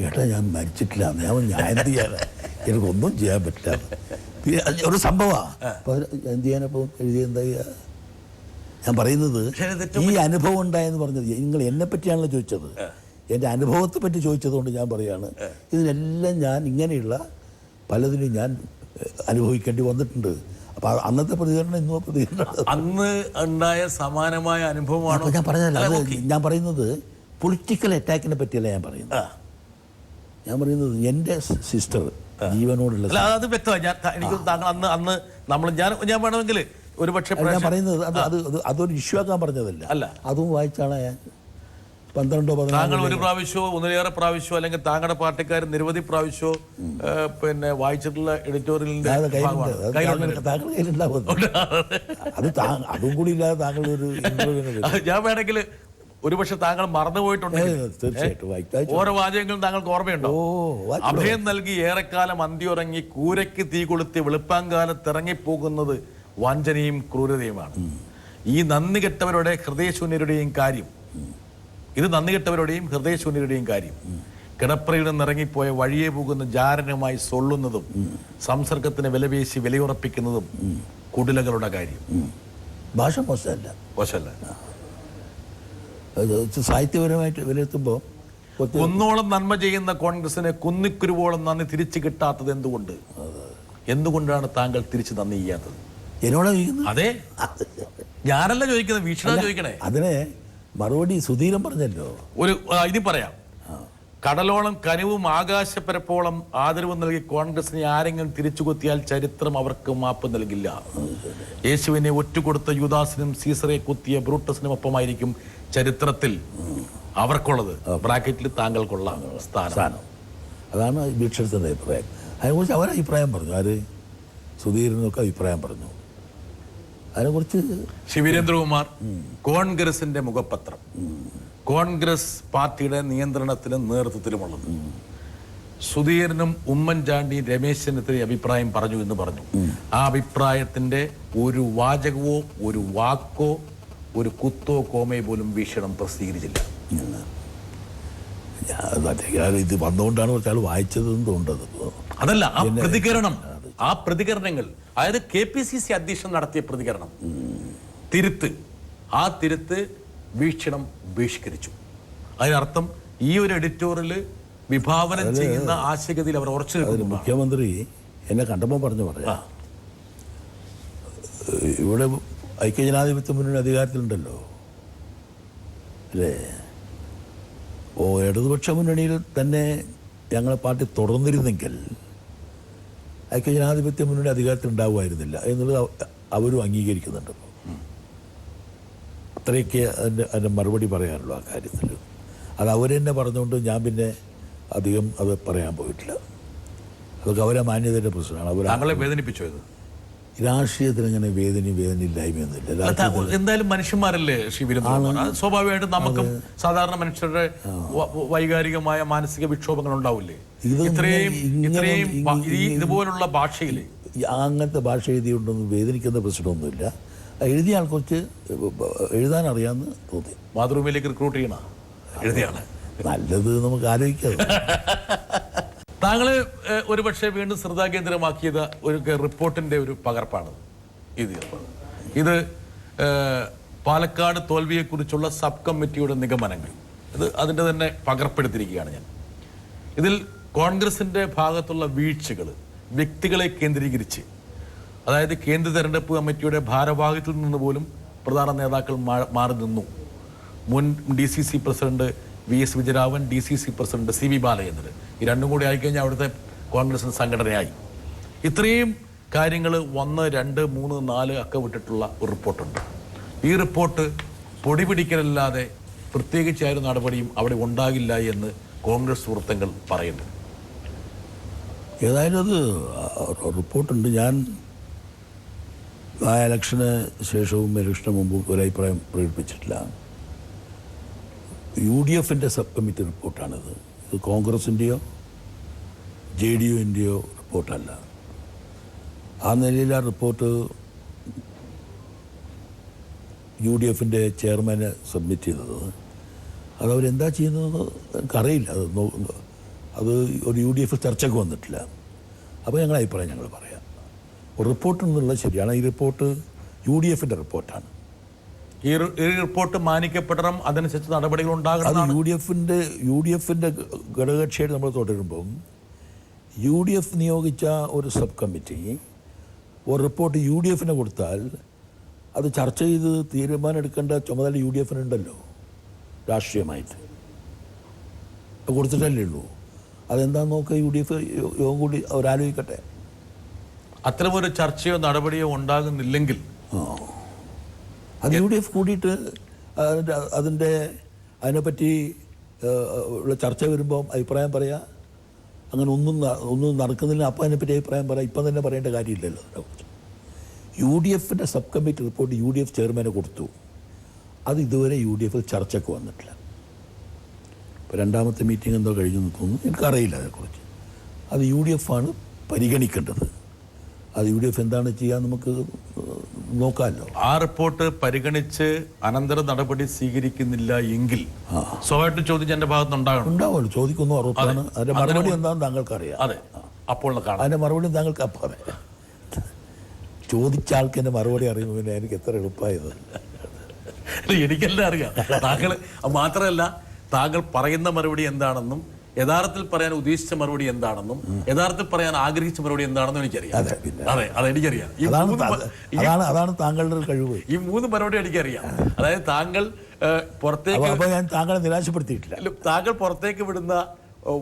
ഏട്ടാ ഞാൻ മരിച്ചിട്ടില്ല. ഞാൻ എന്ത് ചെയ്യാനാ, എനിക്കൊന്നും ചെയ്യാൻ പറ്റില്ല. ഒരു സംഭവമാണ്. അപ്പോൾ എന്ത് ചെയ്യാനപ്പോൾ എഴുതിയെന്താ? ഞാൻ പറയുന്നത് ഈ അനുഭവം ഉണ്ടായെന്ന് പറഞ്ഞത് നിങ്ങൾ എന്നെ പറ്റിയാണല്ലോ ചോദിച്ചത്. എൻ്റെ അനുഭവത്തെ പറ്റി ചോദിച്ചതുകൊണ്ട് ഞാൻ പറയാണ്, ഇതിനെല്ലാം ഞാൻ ഇങ്ങനെയുള്ള പലതിനും ഞാൻ അനുഭവിക്കേണ്ടി വന്നിട്ടുണ്ട്. അപ്പൊ അന്നത്തെ പ്രതികരണം ഇന്നോ പ്രതികരണം അന്ന് ഉണ്ടായ സമാനമായ അനുഭവമാണ് ഞാൻ പറഞ്ഞതല്ല. അത് ഞാൻ പറയുന്നത് പൊളിറ്റിക്കൽ അറ്റാക്കിനെ പറ്റിയല്ല ഞാൻ പറയുന്നത്. ഞാൻ പറയുന്നത് എൻ്റെ സിസ്റ്റർ ജീവനോടുള്ള, അത് വ്യക്തമായി. എനിക്ക് താങ്കൾ അന്ന് നമ്മൾ ഞാൻ വേണമെങ്കിൽ ഒരു പക്ഷേ ഞാൻ പറയുന്നത് അതൊരു ഇഷ്യൂ ആക്കാൻ പറഞ്ഞതല്ല. അല്ല, അതും വായിച്ചാണ് ഞാൻ 12-14 താങ്കൾ ഒരു പ്രാവശ്യമോ ഒന്നിലേറെ പ്രാവശ്യമോ അല്ലെങ്കിൽ താങ്കളുടെ പാർട്ടിക്കാർ നിരവധി പ്രാവശ്യമോ പിന്നെ വായിച്ചിട്ടുള്ള എഡിറ്റോറിയലിന്റെ അതും കൂടി ഇല്ലാതെ താങ്കൾ ഒരു ഞാൻ വേണമെങ്കിൽ ഒരുപക്ഷെ താങ്കൾ മറന്നുപോയിട്ടുണ്ടെങ്കിൽ തീർച്ചയായിട്ടും ഓരോ വാചകങ്ങളും താങ്കൾക്ക് ഓർമ്മയുണ്ടോ? അഭയം നൽകി ഏറെക്കാലം അന്തിയുറങ്ങി കൂരയ്ക്ക് തീ കൊളുത്തി വെളുപ്പാങ്കാലത്ത് ഇറങ്ങിപ്പോകുന്നത് വഞ്ചനയും ക്രൂരതയുമാണ്. ഈ നന്ദി കെട്ടവരുടെ ഹൃദയശൂന്യരുടെയും കാര്യം, ഇത് നന്ദി കെട്ടവരുടെയും ഹൃദയശൂന്യരുടെയും കാര്യം. കിടപ്പറയിൽ നിന്ന് ഇറങ്ങിപ്പോയ വഴിയെ പോകുന്ന ജാരനുമായി സൊള്ളുന്നതും സംസർഗത്തിന് വിലപേശി വിലയുറപ്പിക്കുന്നതും കുടിലകളുടെ കാര്യം. ഭാഷ മോശമല്ല, മോശമല്ല. സാഹിത്യപരമായിട്ട് വിലയിരുത്തുമ്പോൾ കുന്നോളം നന്മ ചെയ്യുന്ന കോൺഗ്രസിനെ കുന്നിക്കുരുവോളം നന്ദി തിരിച്ചു കിട്ടാത്തത് എന്തുകൊണ്ടാണ് താങ്കൾ തിരിച്ചു നന്ദി ചെയ്യാത്തത്? എന്നോടാ അതെ, ഞാനല്ല ചോദിക്കുന്നത്, വീക്ഷണ ചോദിക്കണേ. അതിനെ മറുപടി സുധീരൻ പറഞ്ഞല്ലോ. ഇനി പറയാം. കടലോളം കനിവും ആകാശപ്പരപ്പോളം ആദരവ് നൽകി കോൺഗ്രസിനെ ആരെങ്കിലും തിരിച്ചുകൊത്തിയാൽ ചരിത്രം അവർക്ക് മാപ്പ് നൽകില്ല. യേശുവിനെ ഒറ്റുകൊടുത്ത യൂദാസിനും സീസറെ കുത്തിയ ബ്രൂട്ടസിനും ഒപ്പമായിരിക്കും ചരിത്രത്തിൽ അവർക്കുള്ളത്. ബ്രാക്കറ്റിൽ താങ്കൾക്കുള്ള സ്ഥാനം. അതാണ് വീക്ഷണത്തിൻ്റെ അഭിപ്രായം. അതിനെക്കുറിച്ച് അവരഭിപ്രായം പറഞ്ഞു. ആര്? സുധീരനൊക്കെ അഭിപ്രായം പറഞ്ഞു. അതിനെക്കുറിച്ച് ശ്രീ വീരേന്ദ്രകുമാർ, കോൺഗ്രസിന്റെ മുഖപത്രം, കോൺഗ്രസ് പാർട്ടിയുടെ നിയന്ത്രണത്തിലും നേതൃത്വത്തിലുമുള്ളത്, സുധീരനും ഉമ്മൻചാണ്ടിയും രമേശ് ചെന്നിത്തല അഭിപ്രായം പറഞ്ഞു എന്ന് പറഞ്ഞു. ആ അഭിപ്രായത്തിന്റെ ഒരു വാചകവോ ഒരു വാക്കോ ഒരു കുത്തോ കോമയോ പോലും വീക്ഷണം പ്രസിദ്ധീകരിച്ചില്ല. ഇത് വന്നുകൊണ്ടാണ് കുറച്ചാൾ വായിച്ചതെന്ന് തോന്നുന്നത്. അതല്ല, ആ പ്രതികരണങ്ങൾ, അതായത് KPCC അധ്യക്ഷൻ നടത്തിയ പ്രതികരണം, ആ തിരുത്ത് വീക്ഷണം ബഹിഷ്കരിച്ചു. അതിനർത്ഥം ഈ ഒരു എഡിറ്റോറിയൽ വിഭാവനം ചെയ്യുന്ന ആശയഗതിയിൽ അവർ ഉറച്ചു നിൽക്കുന്നു. മുഖ്യമന്ത്രി എന്നെ കണ്ടപ്പോൾ പറയാ, ഇവിടെ ഐക്യജനാധിപത്യ മുന്നണി അധികാരത്തിലുണ്ടല്ലോ അല്ലേ? ഇടതുപക്ഷ മുന്നണിയിൽ തന്നെ ഞങ്ങളെ പാർട്ടി തുടർന്നിരുന്നെങ്കിൽ ഐക്യജനാധിപത്യ മുന്നണി അധികാരത്തിൽ ഉണ്ടാവുമായിരുന്നില്ല എന്നുള്ളത് അവരും അംഗീകരിക്കുന്നുണ്ട്. അത്രയൊക്കെ അതിൻ്റെ മറുപടി പറയാനുള്ളൂ ആ കാര്യത്തിൽ. അത് അവരെന്നെ പറഞ്ഞുകൊണ്ട് ഞാൻ പിന്നെ അധികം അത് പറയാൻ പോയിട്ടില്ല. അതൊക്കെ അവരെ മാന്യതയുടെ പ്രശ്നമാണ്. താങ്കളെ വേദനിപ്പിച്ചോ ഇത്? രാഷ്ട്രീയത്തിന് അങ്ങനെ വേദനയൊന്നുമില്ല. എന്തായാലും മനുഷ്യന്മാരല്ലേ ശ്രീ വീരേന്ദ്രകുമാർ, സ്വാഭാവികമായിട്ടും നമുക്കും സാധാരണ മനുഷ്യരുടെ വൈകാരികമായ മാനസിക വിക്ഷോഭങ്ങൾ ഉണ്ടാവില്ലേ? ഇതുപോലുള്ള ഭാഷയിൽ അങ്ങനത്തെ ഭാഷ എഴുതിയുണ്ടെന്ന് വേദനിക്കുന്ന പ്രശ്നമൊന്നുമില്ല. എഴുതിയ ആൾ കുറച്ച് എഴുതാൻ അറിയാമെന്ന് തോന്നി. മാതൃഭൂമിയിലേക്ക് റിക്രൂട്ട് ചെയ്യണ എഴുതിയാണ് നല്ലത്, നമുക്ക് ആലോചിക്കാം. താങ്കൾ ഒരുപക്ഷെ വീണ്ടും ശ്രദ്ധാകേന്ദ്രമാക്കിയത് ഒരു റിപ്പോർട്ടിന്റെ ഒരു പകർപ്പാണ് ഇത് പാലക്കാട് തോൽവിയെക്കുറിച്ചുള്ള സബ് കമ്മിറ്റിയുടെ നിഗമനങ്ങൾ. ഇത് അതിൻ്റെ തന്നെ പകർപ്പെടുത്തിയിരിക്കുകയാണ് ഞാൻ. ഇതിൽ കോൺഗ്രസിന്റെ ഭാഗത്തുള്ള വീഴ്ചകൾ വ്യക്തികളെ കേന്ദ്രീകരിച്ച്, അതായത് കേന്ദ്ര തെരഞ്ഞെടുപ്പ് കമ്മിറ്റിയുടെ ഭാരവാഹിത്വത്തിൽ നിന്ന് പോലും പ്രധാന നേതാക്കൾ മാറി നിന്നു. മുൻ DCC president VS Vijayaraghavan, DCC president CB Balachandran, ഈ രണ്ടും കൂടി ആയിക്കഴിഞ്ഞാൽ അവിടുത്തെ കോൺഗ്രസിന് സംഘടനയായി. ഇത്രയും കാര്യങ്ങൾ 1, 2, 3, 4 ഒക്കെ വിട്ടിട്ടുള്ള ഒരു റിപ്പോർട്ടുണ്ട്. ഈ റിപ്പോർട്ട് പൊടി പിടിക്കലല്ലാതെ പ്രത്യേകിച്ചായൊരു നടപടിയും അവിടെ ഉണ്ടാകില്ല എന്ന് കോൺഗ്രസ് സുഹൃത്തുക്കൾ പറയുന്നു. ഏതായാലും അത് റിപ്പോർട്ടുണ്ട്. ഞാൻ ആ ഇലക്ഷന് ശേഷവും ഇലക്ഷന് മുമ്പും ഒരു അഭിപ്രായം പ്രകടിപ്പിച്ചിട്ടില്ല. UDFൻ്റെ സബ് കമ്മിറ്റി റിപ്പോർട്ടാണിത്. ഇത് കോൺഗ്രസിൻ്റെയോ JDUവിൻ്റെയോ റിപ്പോർട്ടല്ല. ആ നിലയിൽ ആ റിപ്പോർട്ട് UDFൻ്റെ ചെയർമാന് സബ്മിറ്റ് ചെയ്തത്. അതവരെന്താ ചെയ്യുന്നതെന്ന് എനിക്കറിയില്ല. അത് ഒരു UDF ചർച്ചയ്ക്ക് വന്നിട്ടില്ല. അപ്പോൾ ഞങ്ങളുടെ അഭിപ്രായം ഞങ്ങൾ പറയാം. ഒരു റിപ്പോർട്ട് എന്നുള്ളത് ശരിയാണ്. ഈ റിപ്പോർട്ട് UDFൻ്റെ റിപ്പോർട്ടാണ്. ഈ റിപ്പോർട്ട് മാനിക്കപ്പെടണം, അതനുസരിച്ച് നടപടികൾ ഉണ്ടാകണം. അത് UDFൻ്റെ ഘടകകക്ഷിയായിട്ട് നമ്മൾ തുടരുമ്പം UDF നിയോഗിച്ച ഒരു സബ് കമ്മിറ്റി ഒരു റിപ്പോർട്ട് UDFന് കൊടുത്താൽ അത് ചർച്ച ചെയ്ത് തീരുമാനം എടുക്കേണ്ട ചുമതല UDFനുണ്ടല്ലോ രാഷ്ട്രീയമായിട്ട്. കൊടുത്തിട്ടല്ലേ ഉള്ളൂ. അതെന്താണെന്ന് നോക്കുക, UDF യോഗം കൂടി അവരാലോചിക്കട്ടെ. അത്തരമൊരു ചർച്ചയോ നടപടിയോ ഉണ്ടാകുന്നില്ലെങ്കിൽ അത് UDF കൂടിയിട്ട് അതിനെപ്പറ്റി ഉള്ള ചർച്ച വരുമ്പോൾ അഭിപ്രായം പറയുക. അങ്ങനെ ഒന്നും നടക്കുന്നില്ല, അപ്പം അതിനെപ്പറ്റി അഭിപ്രായം പറയാം. ഇപ്പം തന്നെ പറയേണ്ട കാര്യമില്ലല്ലോ. UDFൻ്റെ സബ് കമ്മിറ്റി റിപ്പോർട്ട് UDF ചെയർമാനെ കൊടുത്തു. അത് ഇതുവരെ UDF ചർച്ചയ്ക്ക് വന്നിട്ടില്ല. ഇപ്പോൾ രണ്ടാമത്തെ മീറ്റിംഗ് എന്തോ കഴിഞ്ഞെന്ന് തോന്നുന്നു, എനിക്കറിയില്ല അതേക്കുറിച്ച്. അത് UDF ആണ് പരിഗണിക്കേണ്ടത്. അത് UDF എന്താണ് ചെയ്യാൻ നമുക്ക് നോക്കാമല്ലോ. ആ റിപ്പോർട്ട് പരിഗണിച്ച് അനന്തര നടപടി സ്വീകരിക്കുന്നില്ല എങ്കിൽ സ്വാഭാവിക ചോദ്യം എന്റെ ഭാഗത്ത് ഉണ്ടാവുമല്ലോ. ചോദിക്കുന്നു, ഉറപ്പാണ്. അതിന്റെ മറുപടി എന്താണെന്ന് താങ്കൾക്കറിയാം. അതെ, അപ്പോൾ അതിന്റെ മറുപടി താങ്കൾക്ക് അപ്പം അറിയാം. ചോദിച്ച ആൾക്ക് എന്റെ മറുപടി അറിയുമ്പോൾ പിന്നെ എനിക്ക് എത്ര എളുപ്പമായത്. എനിക്കെല്ലാം അറിയാം. താങ്കൾ മാത്രമല്ല, താങ്കൾ പറയുന്ന മറുപടി എന്താണെന്നും യഥാർത്ഥത്തിൽ പറയാൻ ഉദ്ദേശിച്ച മറുപടി എന്താണെന്നും യഥാർത്ഥത്തിൽ പറയാൻ ആഗ്രഹിച്ച മറുപടി എന്താണെന്നും എനിക്കറിയാം. അതെ, അതെനിക്കറിയാം. അതാണ് താങ്കളുടെ കഴിവ്. ഈ 3 മറുപടി എനിക്കറിയാം. അതായത് താങ്കൾ പുറത്തേക്ക്, ഞാൻ താങ്കളെ നിരാശപ്പെടുത്തിയിട്ടില്ല. താങ്കൾ പുറത്തേക്ക് വിടുന്ന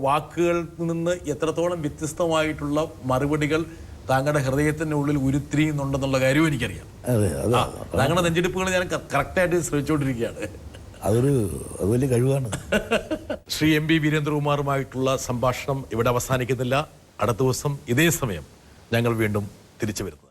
വാക്കുകളിൽ നിന്ന് എത്രത്തോളം വ്യത്യസ്തമായിട്ടുള്ള മറുപടികൾ താങ്കളുടെ ഹൃദയത്തിന്റെ ഉള്ളിൽ ഉരുത്തിരിയുന്നുണ്ടെന്നുള്ള കാര്യവും എനിക്കറിയാം. താങ്കളുടെ നെഞ്ചെടുപ്പുകൾ ഞാൻ കറക്റ്റായിട്ട് ശ്രമിച്ചുകൊണ്ടിരിക്കുകയാണ്. അത് വലിയ കഴിവാണ്. ശ്രീ MB വീരേന്ദ്രകുമാറുമായിട്ടുള്ള സംഭാഷണം ഇവിടെ അവസാനിക്കുന്നില്ല. അടുത്ത ദിവസം ഇതേ സമയം ഞങ്ങൾ വീണ്ടും തിരിച്ചു വരുന്നു.